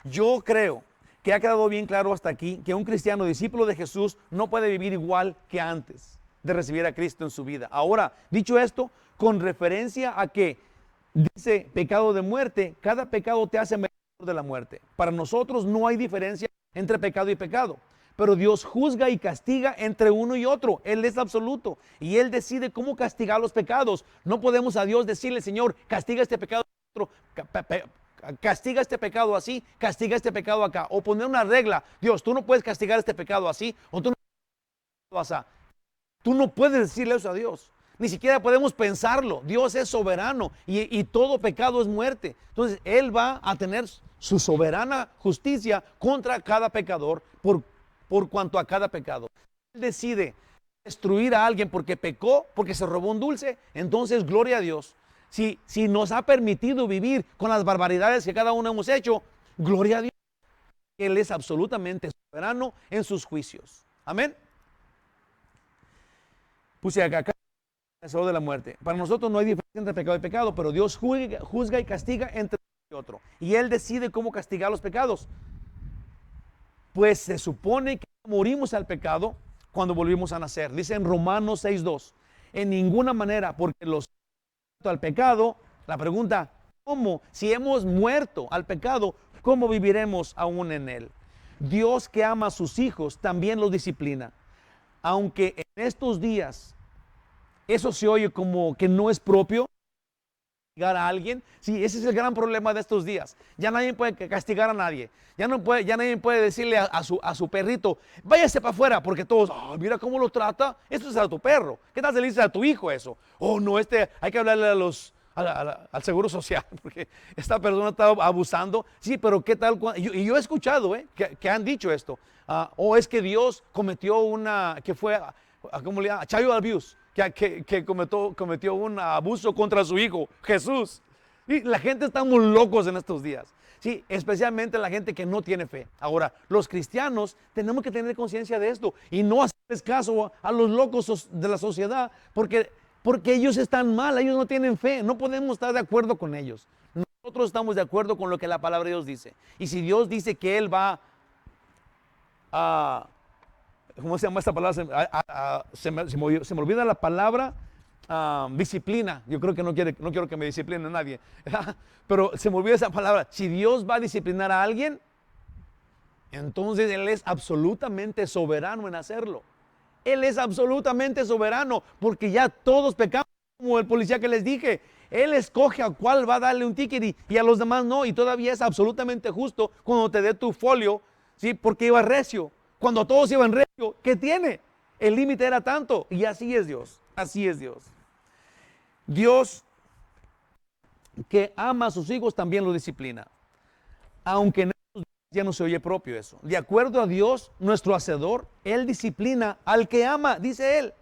Yo creo que ha quedado bien claro hasta aquí que un cristiano discípulo de Jesús no puede vivir igual que antes de recibir a Cristo en su vida. Ahora, dicho esto, con referencia a que dice pecado de muerte, cada pecado te hace merecedor de la muerte. Para nosotros no hay diferencia entre pecado y pecado. Pero Dios juzga y castiga entre uno y otro. Él es absoluto y Él decide cómo castigar los pecados. No podemos a Dios decirle, Señor, castiga este pecado, castiga este pecado así, castiga este pecado acá. O poner una regla, Dios, tú no puedes castigar este pecado así, o tú no puedes así. Tú no puedes decirle eso a Dios. Ni siquiera podemos pensarlo. Dios es soberano y todo pecado es muerte. Entonces Él va a tener su soberana justicia contra cada pecador por cuanto a cada pecado. Él decide destruir a alguien porque pecó, porque se robó un dulce, entonces gloria a Dios. Si nos ha permitido vivir con las barbaridades que cada uno hemos hecho, gloria a Dios. Él es absolutamente soberano en sus juicios. Amén. Puse acá de la muerte. Para nosotros no hay diferencia entre pecado y pecado, pero Dios juzga y castiga entre uno y otro. Y Él decide cómo castigar los pecados. Pues se supone que morimos al pecado cuando volvimos a nacer. Dice en Romanos 6:2. En ninguna manera, porque los al pecado, la pregunta, ¿cómo? Si hemos muerto al pecado, ¿cómo viviremos aún en él? Dios que ama a sus hijos también los disciplina. Aunque en estos días eso se oye como que no es propio castigar a alguien. Sí, ese es el gran problema de estos días. Ya nadie puede castigar a nadie. Ya nadie puede decirle a su perrito, váyase para afuera, porque todos, mira cómo lo trata. Esto es a tu perro. ¿Qué tal si le dices a tu hijo eso? Oh, no, hay que hablarle a al seguro social, porque esta persona está abusando. Sí, pero ¿qué tal? Y yo he escuchado que han dicho esto. O es que Dios cometió que fue, ¿cómo le llama? Child abuse, que cometió un abuso contra su hijo, Jesús. Y la gente está muy locos en estos días. Sí, especialmente la gente que no tiene fe. Ahora, los cristianos tenemos que tener conciencia de esto y no hacerles caso a los locos de la sociedad, porque ellos están mal, ellos no tienen fe, no podemos estar de acuerdo con ellos. Nosotros estamos de acuerdo con lo que la palabra de Dios dice. Y si Dios dice que Él va a, ¿cómo se llama esta palabra? Se me olvida la palabra. Disciplina. Yo creo que no quiero que me discipline nadie. Pero se me olvida esa palabra. Si Dios va a disciplinar a alguien, entonces Él es absolutamente soberano en hacerlo. Él es absolutamente soberano, porque ya todos pecamos, como el policía que les dije. Él escoge a cuál va a darle un ticket y a los demás no. Y todavía es absolutamente justo cuando te dé tu folio, ¿sí? Porque iba recio. Cuando todos iban recio, ¿qué tiene? El límite era tanto. Y así es Dios. Así es Dios. Dios que ama a sus hijos también los disciplina. Aunque en estos días ya no se oye propio eso. De acuerdo a Dios, nuestro hacedor, Él disciplina al que ama, dice Él.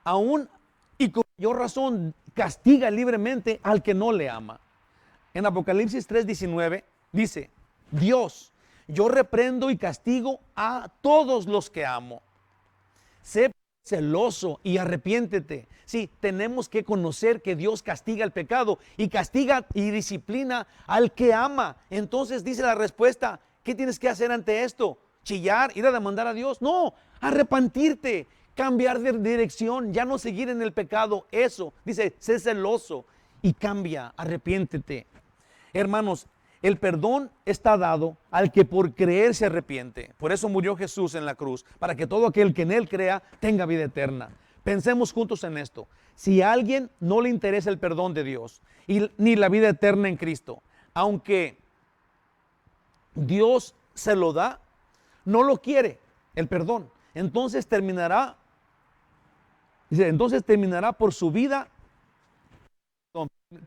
Aún y con mayor razón castiga libremente al que no le ama. En Apocalipsis 3:19 dice, Dios, yo reprendo y castigo a todos los que amo. Sé celoso y arrepiéntete. Sí, tenemos que conocer que Dios castiga el pecado y castiga y disciplina al que ama. Entonces dice la respuesta, ¿qué tienes que hacer ante esto? ¿Chillar? ¿Ir a demandar a Dios? No, arrepentirte, cambiar de dirección, ya no seguir en el pecado. Eso, dice, sé celoso y cambia, arrepiéntete. Hermanos, el perdón está dado al que por creer se arrepiente. Por eso murió Jesús en la cruz, para que todo aquel que en Él crea tenga vida eterna. Pensemos juntos en esto. Si a alguien no le interesa el perdón de Dios ni la vida eterna en Cristo, aunque Dios se lo da, no lo quiere el perdón. Entonces terminará por su vida,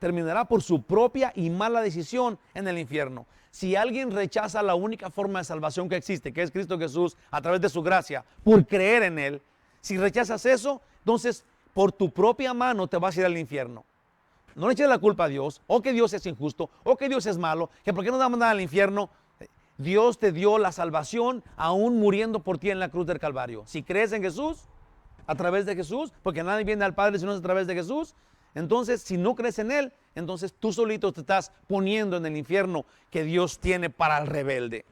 terminará por su propia y mala decisión en el infierno. Si alguien rechaza la única forma de salvación que existe, que es Cristo Jesús, a través de su gracia, por creer en Él, si rechazas eso, entonces por tu propia mano te vas a ir al infierno. No le eches la culpa a Dios, o que Dios es injusto, o que Dios es malo, que por qué no te va a mandar al infierno. Dios te dio la salvación aún muriendo por ti en la cruz del Calvario. Si crees en Jesús, a través de Jesús, porque nadie viene al Padre si no es a través de Jesús, entonces si no crees en Él, entonces tú solito te estás poniendo en el infierno que Dios tiene para el rebelde.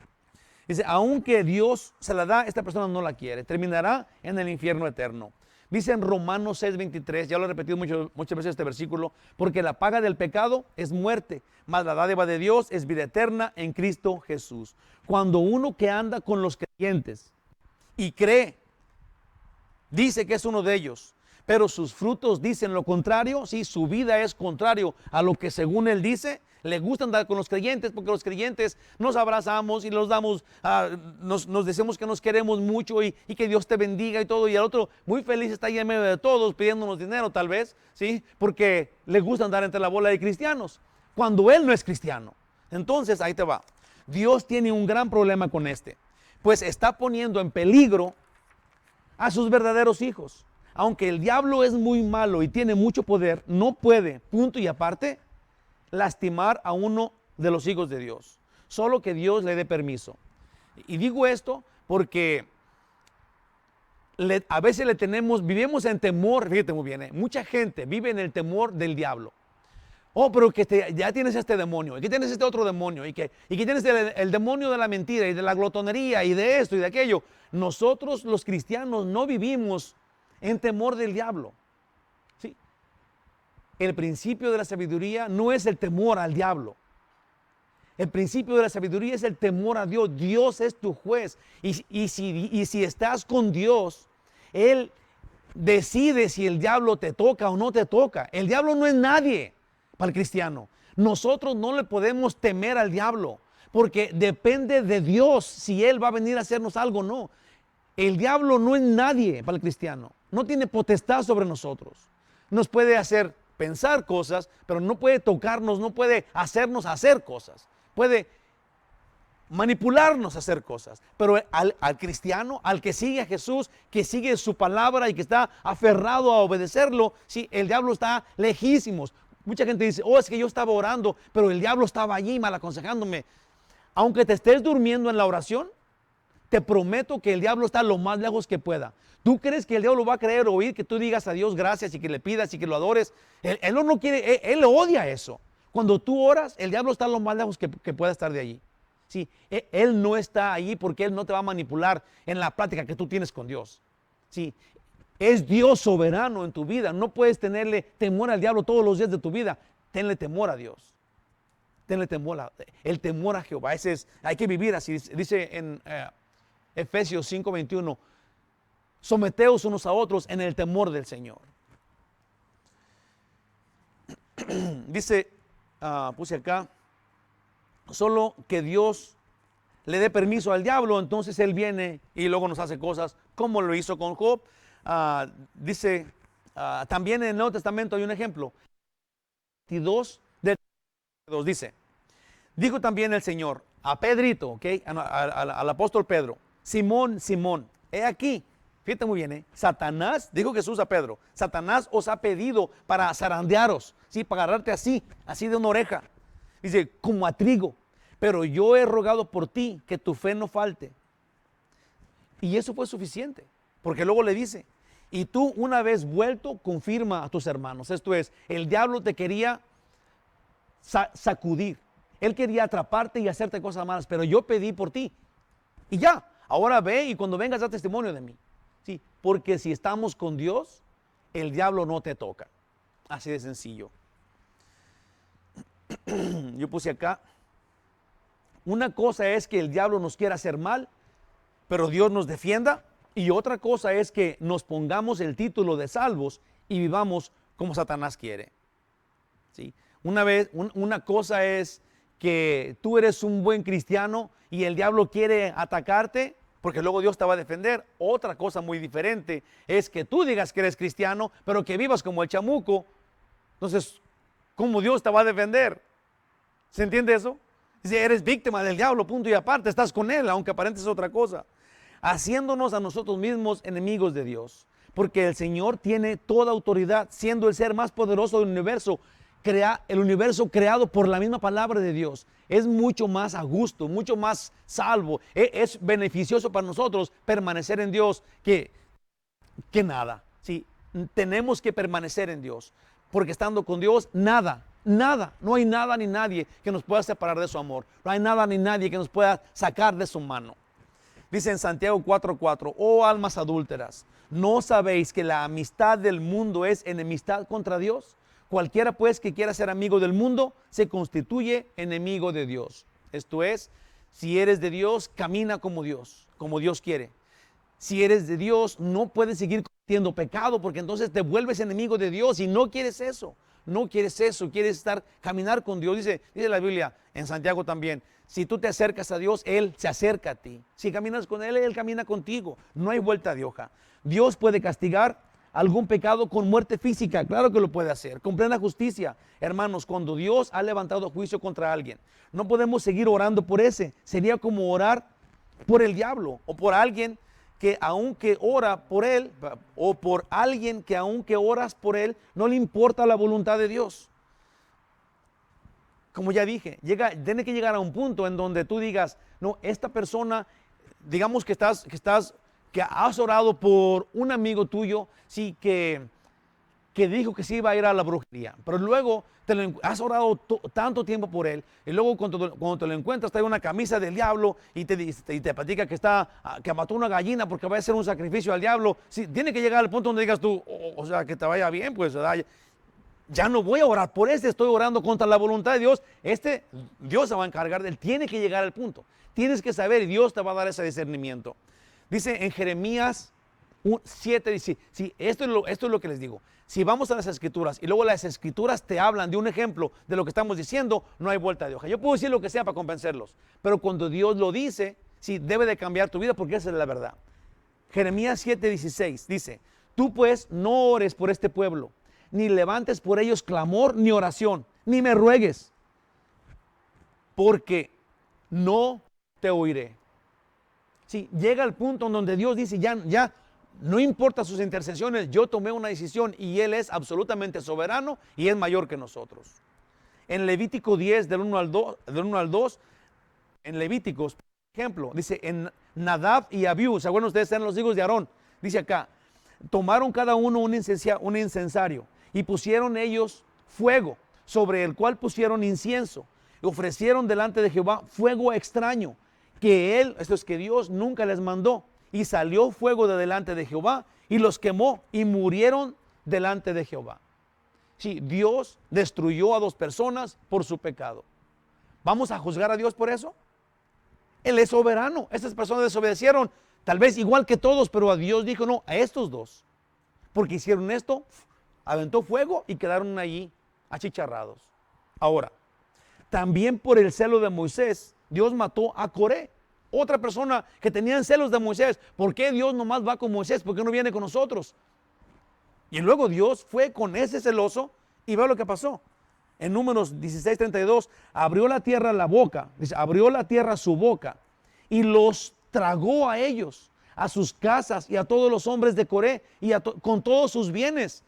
Dice, aunque Dios se la da, esta persona no la quiere, terminará en el infierno eterno. Dice en Romanos 6:23, ya lo he repetido muchas veces este versículo, porque la paga del pecado es muerte, mas la dádiva de Dios es vida eterna en Cristo Jesús. Cuando uno que anda con los creyentes y cree, dice que es uno de ellos, pero sus frutos dicen lo contrario, si su vida es contrario a lo que según él dice, le gusta andar con los creyentes porque los creyentes nos abrazamos y los damos, nos decimos que nos queremos mucho y que Dios te bendiga y todo, y el otro muy feliz está ahí en medio de todos pidiéndonos dinero tal vez, ¿sí? Porque le gusta andar entre la bola de cristianos, cuando él no es cristiano. Entonces ahí te va. Dios tiene un gran problema con pues está poniendo en peligro a sus verdaderos hijos. Aunque el diablo es muy malo y tiene mucho poder, no puede, punto y aparte, lastimar a uno de los hijos de Dios. Solo que Dios le dé permiso. Y digo esto porque a veces vivimos en temor, fíjate muy bien, mucha gente vive en el temor del diablo. Oh, pero que ya tienes este demonio, y que tienes este otro demonio, y que tienes el demonio de la mentira y de la glotonería y de esto y de aquello. Nosotros los cristianos no vivimos en temor del diablo. ¿Sí? El principio de la sabiduría no es el temor al diablo. El principio de la sabiduría es el temor a Dios. Dios es tu juez. Y si estás con Dios, Él decide si el diablo te toca o no te toca. El diablo no es nadie para el cristiano. Nosotros no le podemos temer al diablo, porque depende de Dios si Él va a venir a hacernos algo o no. El diablo no es nadie para el cristiano. No tiene potestad sobre nosotros. Nos puede hacer pensar cosas, pero no puede tocarnos, no puede hacernos hacer cosas. Puede manipularnos a hacer cosas. Pero al cristiano, al que sigue a Jesús, que sigue su palabra y que está aferrado a obedecerlo, sí, el diablo está lejísimos. Mucha gente dice, oh, es que yo estaba orando, pero el diablo estaba allí mal aconsejándome. Aunque te estés durmiendo en la oración, te prometo que el diablo está lo más lejos que pueda. ¿Tú crees que el diablo va a creer oír que tú digas a Dios gracias y que le pidas y que lo adores? Él no quiere, él odia eso. Cuando tú oras, el diablo está lo más lejos que pueda estar de allí. Sí, él no está allí porque él no te va a manipular en la plática que tú tienes con Dios. Sí, es Dios soberano en tu vida. No puedes tenerle temor al diablo todos los días de tu vida. Tenle temor a Dios. Tenle temor el temor a Jehová. Hay que vivir así. Dice en Efesios 5:21, someteos unos a otros en el temor del Señor. Dice, puse acá, solo que Dios le dé permiso al diablo, entonces él viene y luego nos hace cosas como lo hizo con Job. Dice, también en el Nuevo Testamento hay un ejemplo. 22 dice, dijo también el Señor a Pedrito, ¿okay? Al apóstol Pedro, Simón, Simón, he aquí, fíjate muy bien, Satanás, dijo Jesús a Pedro, Satanás os ha pedido para zarandearos, ¿sí? Para agarrarte así de una oreja. Dice, como a trigo, pero yo he rogado por ti que tu fe no falte. Y eso fue suficiente, porque luego le dice, y tú una vez vuelto, confirma a tus hermanos. Esto es, el diablo te quería sacudir. Él quería atraparte y hacerte cosas malas, pero yo pedí por ti. Y ya, ahora ve y cuando vengas da testimonio de mí. Sí, porque si estamos con Dios, el diablo no te toca. Así de sencillo. Yo puse acá, una cosa es que el diablo nos quiera hacer mal, pero Dios nos defienda. Y otra cosa es que nos pongamos el título de salvos y vivamos como Satanás quiere. ¿Sí? Una cosa es que tú eres un buen cristiano y el diablo quiere atacarte, porque luego Dios te va a defender. Otra cosa muy diferente es que tú digas que eres cristiano, pero que vivas como el chamuco. Entonces, ¿cómo Dios te va a defender? ¿Se entiende eso? Dice, eres víctima del diablo, punto y aparte, estás con él, aunque aparentes otra cosa. Haciéndonos a nosotros mismos enemigos de Dios. Porque el Señor tiene toda autoridad, siendo el ser más poderoso del universo. El universo creado por la misma palabra de Dios. Es mucho más a gusto, mucho más salvo. Es beneficioso para nosotros permanecer en Dios que nada. ¿Sí? Tenemos que permanecer en Dios. Porque estando con Dios, nada, no hay nada ni nadie que nos pueda separar de su amor. No hay nada ni nadie que nos pueda sacar de su mano. Dice en Santiago 4:4, oh almas adúlteras, ¿no sabéis que la amistad del mundo es enemistad contra Dios? Cualquiera pues que quiera ser amigo del mundo se constituye enemigo de Dios. Esto es, si eres de Dios, camina como Dios quiere. Si eres de Dios, no puedes seguir cometiendo pecado porque entonces te vuelves enemigo de Dios y no quieres eso. No quieres eso, quieres caminar con Dios. Dice la Biblia en Santiago también, si tú te acercas a Dios, Él se acerca a ti. Si caminas con Él, Él camina contigo. No hay vuelta de hoja. Dios puede castigar algún pecado con muerte física, claro que lo puede hacer, con plena justicia. Hermanos, cuando Dios ha levantado juicio contra alguien, no podemos seguir orando por ese. Sería como orar por el diablo o por alguien que aunque ora por él, o por alguien que aunque oras por él, no le importa la voluntad de Dios. Como ya dije, tiene que llegar a un punto en donde tú digas, no, esta persona, digamos que has orado por un amigo tuyo, sí, que dijo que sí iba a ir a la brujería, pero luego has orado tanto tiempo por él, y luego cuando te lo encuentras trae una camisa del diablo y te platica que mató una gallina porque va a hacer un sacrificio al diablo. Sí, tiene que llegar al punto donde digas tú, o sea, que te vaya bien, pues, ¿verdad? Ya no voy a orar por estoy orando contra la voluntad de Dios. Dios se va a encargar de él. Tiene que llegar al punto. Tienes que saber y Dios te va a dar ese discernimiento. Dice en Jeremías 7, dice, sí, esto es lo que les digo. Si vamos a las Escrituras y luego las Escrituras te hablan de un ejemplo de lo que estamos diciendo, no hay vuelta de hoja. Yo puedo decir lo que sea para convencerlos, pero cuando Dios lo dice, sí, debe de cambiar tu vida porque esa es la verdad. Jeremías 7:16 dice, tú pues no ores por este pueblo, ni levantes por ellos clamor ni oración, ni me ruegues, porque no te oiré. Sí, llega el punto en donde Dios dice, ya, no importa sus intercesiones, yo tomé una decisión y Él es absolutamente soberano y es mayor que nosotros. En Levítico 10, del 1 al 2, en Levíticos, por ejemplo, dice, en Nadab y Abiú, ¿se acuerdan ustedes? Eran los hijos de Aarón. Dice acá, tomaron cada uno un incensario y pusieron ellos fuego, sobre el cual pusieron incienso, y ofrecieron delante de Jehová fuego extraño, que Él, esto es que Dios nunca les mandó, y salió fuego de delante de Jehová, y los quemó, y murieron delante de Jehová. Sí, Dios destruyó a 2 personas por su pecado. ¿Vamos a juzgar a Dios por eso? Él es soberano. Estas personas desobedecieron, tal vez igual que todos, pero a Dios dijo no, a estos 2. Porque hicieron esto, aventó fuego y quedaron allí achicharrados. Ahora, también por el celo de Moisés, Dios mató a Coré, otra persona que tenía celos de Moisés. ¿Por qué Dios nomás va con Moisés? ¿Por qué no viene con nosotros? Y luego Dios fue con ese celoso y ve lo que pasó. En Números 16:32, abrió la tierra la boca, dice, abrió la tierra su boca y los tragó a ellos, a sus casas y a todos los hombres de Coré y con todos sus bienes.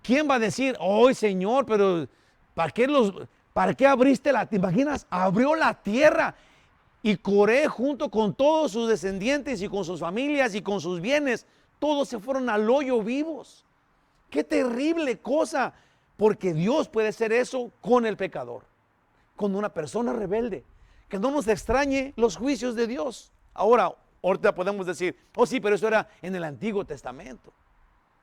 ¿Quién va a decir, oh Señor, pero ¿para qué abriste ¿te imaginas? Abrió la tierra y Coré junto con todos sus descendientes y con sus familias y con sus bienes, todos se fueron al hoyo vivos. ¡Qué terrible cosa! Porque Dios puede hacer eso con el pecador, con una persona rebelde. Que no nos extrañe los juicios de Dios. Ahorita podemos decir, oh sí, pero eso era en el Antiguo Testamento.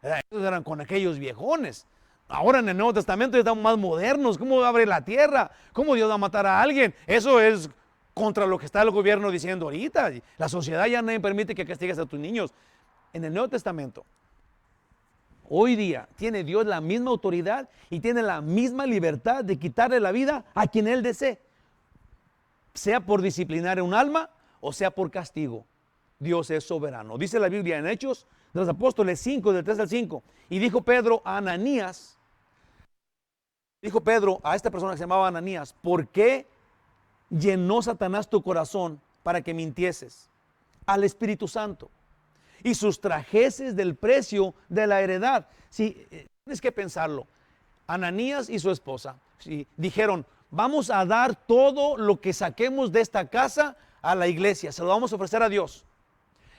Esos eran con aquellos viejones. Ahora en el Nuevo Testamento ya estamos más modernos. ¿Cómo abre la tierra? ¿Cómo Dios va a matar a alguien? Eso es contra lo que está el gobierno diciendo ahorita. La sociedad ya no permite que castigues a tus niños. En el Nuevo Testamento, hoy día, tiene Dios la misma autoridad y tiene la misma libertad de quitarle la vida a quien Él desee. Sea por disciplinar un alma o sea por castigo. Dios es soberano. Dice la Biblia en Hechos de los Apóstoles 5, del 3 al 5. Y dijo Pedro a Ananías, dijo Pedro a esta persona que se llamaba Ananías, ¿por qué llenó Satanás tu corazón para que mintieses al Espíritu Santo y sustrajeses del precio de la heredad? Sí, tienes que pensarlo. Ananías y su esposa dijeron, vamos a dar todo lo que saquemos de esta casa a la iglesia, se lo vamos a ofrecer a Dios.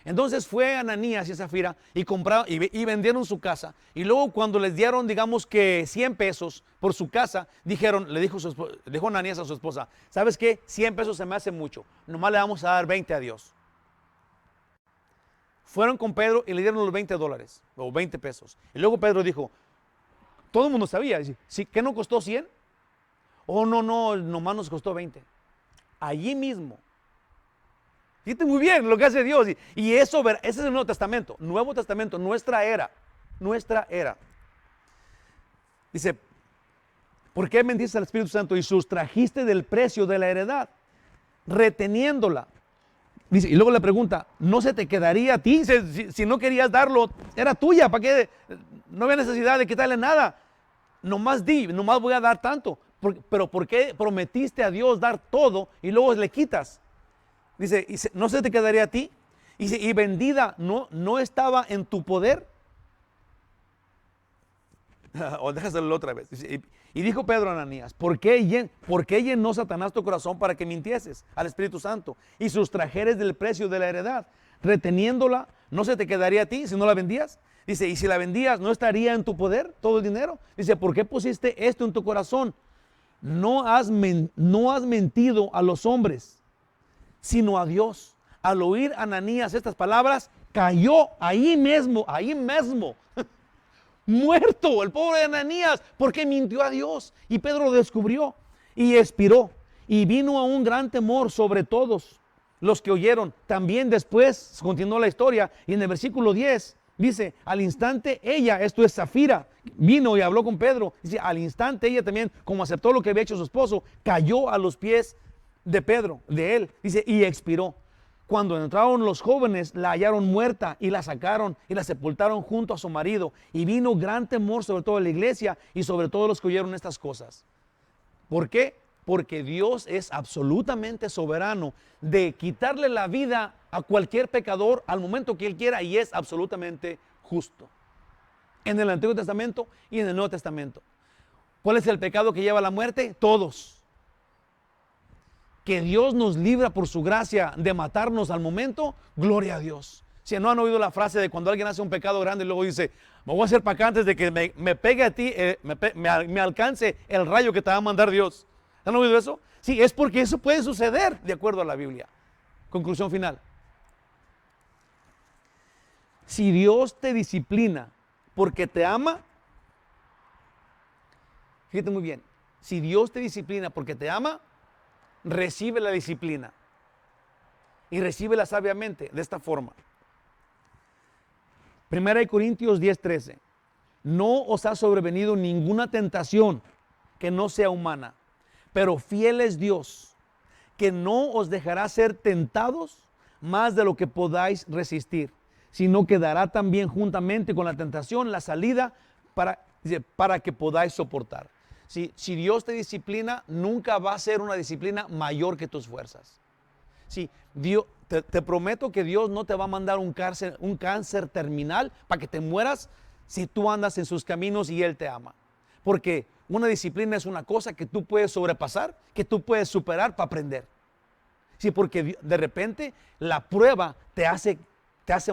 Entonces fue Ananías y Zafira y compraron y vendieron su casa. Y luego cuando les dieron, digamos que 100 pesos por su casa, le dijo Ananías a su esposa, ¿sabes qué? 100 pesos se me hace mucho, nomás le vamos a dar 20 a Dios. Fueron con Pedro y le dieron los $20 o 20 pesos. Y luego Pedro dijo, todo el mundo sabía, ¿sí, ¿qué no costó 100? Oh, no, nomás nos costó 20. Allí mismo. Fíjate muy bien lo que hace Dios. Y eso, ese es el Nuevo Testamento. Nuevo Testamento, nuestra era. Nuestra era. Dice, ¿por qué mentiste al Espíritu Santo y sustrajiste del precio de la heredad, reteniéndola? Dice, y luego le pregunta, ¿no se te quedaría a ti? Si no querías darlo, era tuya. ¿Para qué? No había necesidad de quitarle nada. Nomás voy a dar tanto. Pero ¿por qué prometiste a Dios dar todo y luego le quitas? Dice, ¿no se te quedaría a ti? Dice, y vendida, ¿no estaba en tu poder? O déjaselo otra vez. Dice, y dijo Pedro a Ananías, ¿por qué llenó Satanás tu corazón para que mintieses al Espíritu Santo y sustrajeres del precio de la heredad? Reteniéndola, ¿no se te quedaría a ti si no la vendías? Dice, y si la vendías, ¿no estaría en tu poder todo el dinero? Dice, ¿por qué pusiste esto en tu corazón? No has mentido a los hombres, sino a Dios. Al oír Ananías estas palabras, cayó ahí mismo, muerto el pobre Ananías, porque mintió a Dios. Y Pedro lo descubrió y expiró. Y vino a un gran temor sobre todos los que oyeron. También después continuó la historia y en el versículo 10 dice, al instante ella, esto es Zafira, vino y habló con Pedro. Dice, al instante ella también, como aceptó lo que había hecho su esposo, cayó a los pies de Pedro, de él. Dice, y expiró. Cuando entraron los jóvenes, la hallaron muerta y la sacaron y la sepultaron junto a su marido. Y vino gran temor sobre toda la iglesia y sobre todos los que oyeron estas cosas. ¿Por qué? Porque Dios es absolutamente soberano de quitarle la vida a cualquier pecador al momento que Él quiera, y es absolutamente justo. En el Antiguo Testamento y en el Nuevo Testamento. ¿Cuál es el pecado que lleva a la muerte? Todos. Que Dios nos libra por su gracia de matarnos al momento, gloria a Dios. Si no han oído la frase de cuando alguien hace un pecado grande y luego dice, me voy a hacer para acá antes de que me pegue a ti, me alcance el rayo que te va a mandar Dios. ¿Han oído eso? Sí, es porque eso puede suceder de acuerdo a la Biblia. Conclusión final. Si Dios te disciplina porque te ama, fíjate muy bien, si Dios te disciplina porque te ama, recibe la disciplina y recíbela sabiamente de esta forma. 1 Corintios 10:13. No os ha sobrevenido ninguna tentación que no sea humana, pero fiel es Dios, que no os dejará ser tentados más de lo que podáis resistir, sino que dará también juntamente con la tentación la salida para que podáis soportar. Si Dios te disciplina, nunca va a ser una disciplina mayor que tus fuerzas. Dios, te prometo que Dios no te va a mandar un cáncer terminal para que te mueras si tú andas en sus caminos y Él te ama. Porque una disciplina es una cosa que tú puedes sobrepasar, que tú puedes superar para aprender. Sí, porque de repente la prueba te hace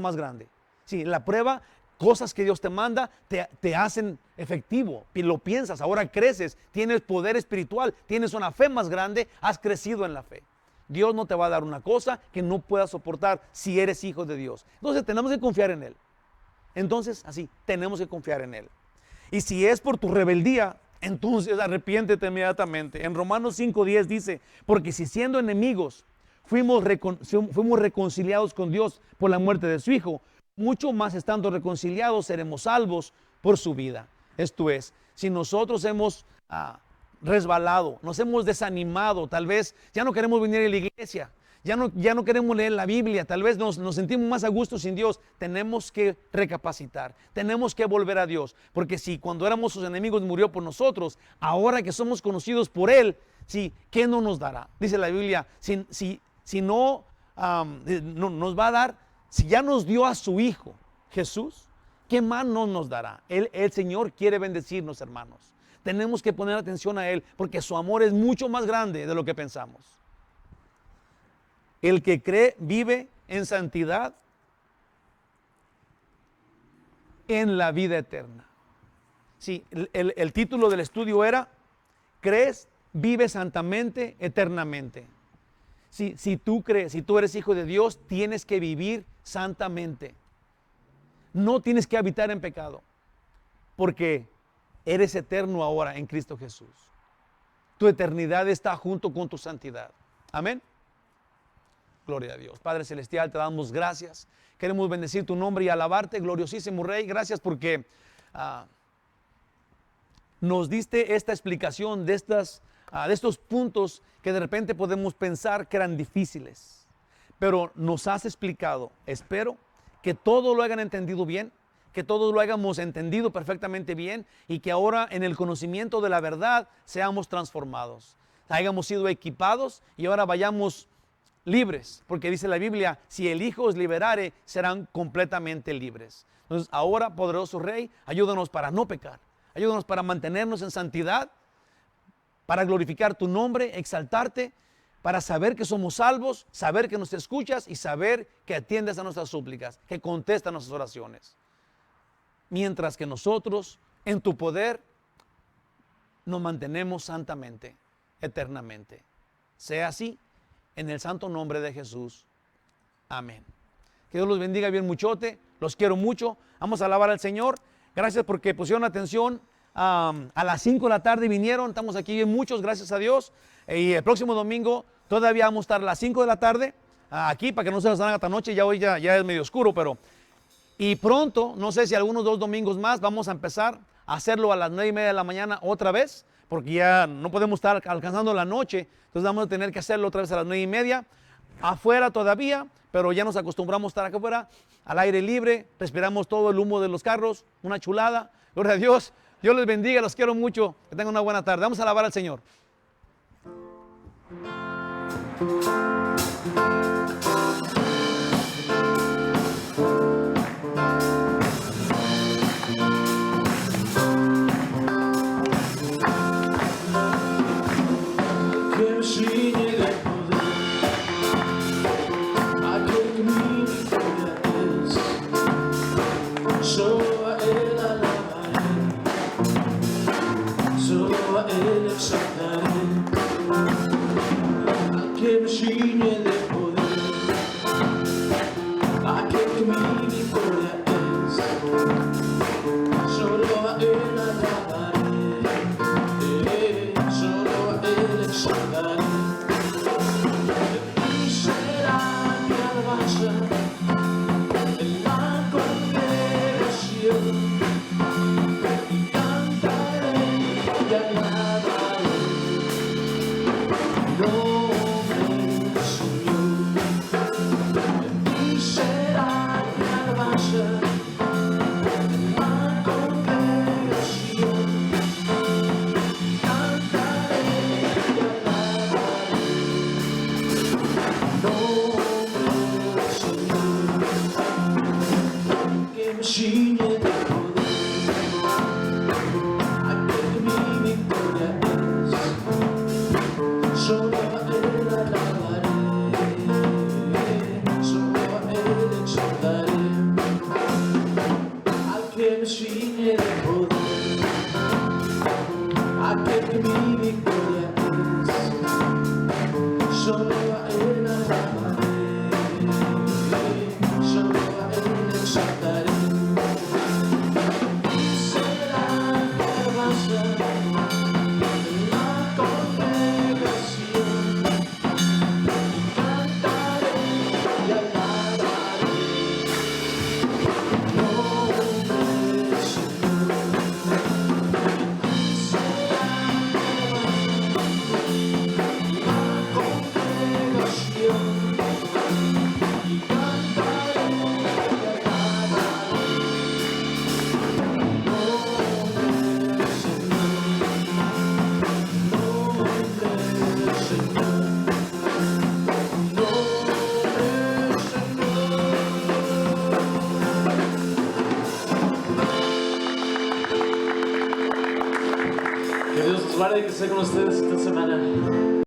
más grande. Sí, la prueba, cosas que Dios te manda, te hacen efectivo. Y lo piensas, ahora creces, tienes poder espiritual, tienes una fe más grande, has crecido en la fe. Dios no te va a dar una cosa que no puedas soportar si eres hijo de Dios. Entonces tenemos que confiar en Él. Entonces, así, tenemos que confiar en Él. Y si es por tu rebeldía, entonces arrepiéntete inmediatamente. En Romanos 5:10 dice, porque si siendo enemigos fuimos reconciliados con Dios por la muerte de su Hijo, mucho más estando reconciliados seremos salvos por su vida. Esto es, si nosotros hemos resbalado, nos hemos desanimado, tal vez ya no queremos venir a la iglesia, ya no queremos leer la Biblia, tal vez nos sentimos más a gusto sin Dios, tenemos que recapacitar, tenemos que volver a Dios, porque si cuando éramos sus enemigos murió por nosotros, ahora que somos conocidos por Él, sí, ¿qué no nos dará? Dice la Biblia, si no nos va a dar, si ya nos dio a su Hijo Jesús, ¿qué más no nos dará? El Señor quiere bendecirnos, hermanos. Tenemos que poner atención a Él porque su amor es mucho más grande de lo que pensamos. El que cree vive en santidad en la vida eterna. Sí, el título del estudio era ¿crees? Vive santamente, eternamente. Si tú crees, si tú eres hijo de Dios, tienes que vivir santamente. No tienes que habitar en pecado, porque eres eterno ahora en Cristo Jesús. Tu eternidad está junto con tu santidad. Amén. Gloria a Dios. Padre Celestial, te damos gracias. Queremos bendecir tu nombre y alabarte, gloriosísimo Rey. Gracias porque nos diste esta explicación de estos puntos que de repente podemos pensar que eran difíciles. Pero nos has explicado, espero que todo lo hayan entendido bien, que todos lo hayamos entendido perfectamente bien y que ahora en el conocimiento de la verdad seamos transformados. Hayamos sido equipados y ahora vayamos libres, porque dice la Biblia, si el Hijo os liberare, serán completamente libres. Entonces ahora, poderoso Rey, ayúdanos para no pecar, ayúdanos para mantenernos en santidad, para glorificar tu nombre, exaltarte, para saber que somos salvos, saber que nos escuchas y saber que atiendes a nuestras súplicas, que contestas nuestras oraciones. Mientras que nosotros, en tu poder, nos mantenemos santamente, eternamente. Sea así, en el santo nombre de Jesús. Amén. Que Dios los bendiga bien muchote. Los quiero mucho. Vamos a alabar al Señor. Gracias porque pusieron atención. A las 5 de la tarde vinieron. Estamos aquí bien muchos, gracias a Dios. Y el próximo domingo todavía vamos a estar a las 5 de la tarde aquí para que no se nos haga esta noche. Ya hoy ya es medio oscuro, pero... Y pronto, no sé si algunos 2 domingos más, vamos a empezar a hacerlo a las 9:30 de la mañana otra vez, porque ya no podemos estar alcanzando la noche, entonces vamos a tener que hacerlo otra vez a las 9:30. afuera todavía, pero ya nos acostumbramos a estar acá afuera, al aire libre, respiramos todo el humo de los carros, una chulada. Gloria a Dios. Dios les bendiga, los quiero mucho. Que tengan una buena tarde. Vamos a alabar al Señor. Que Dios nos guarde y que esté con ustedes esta semana.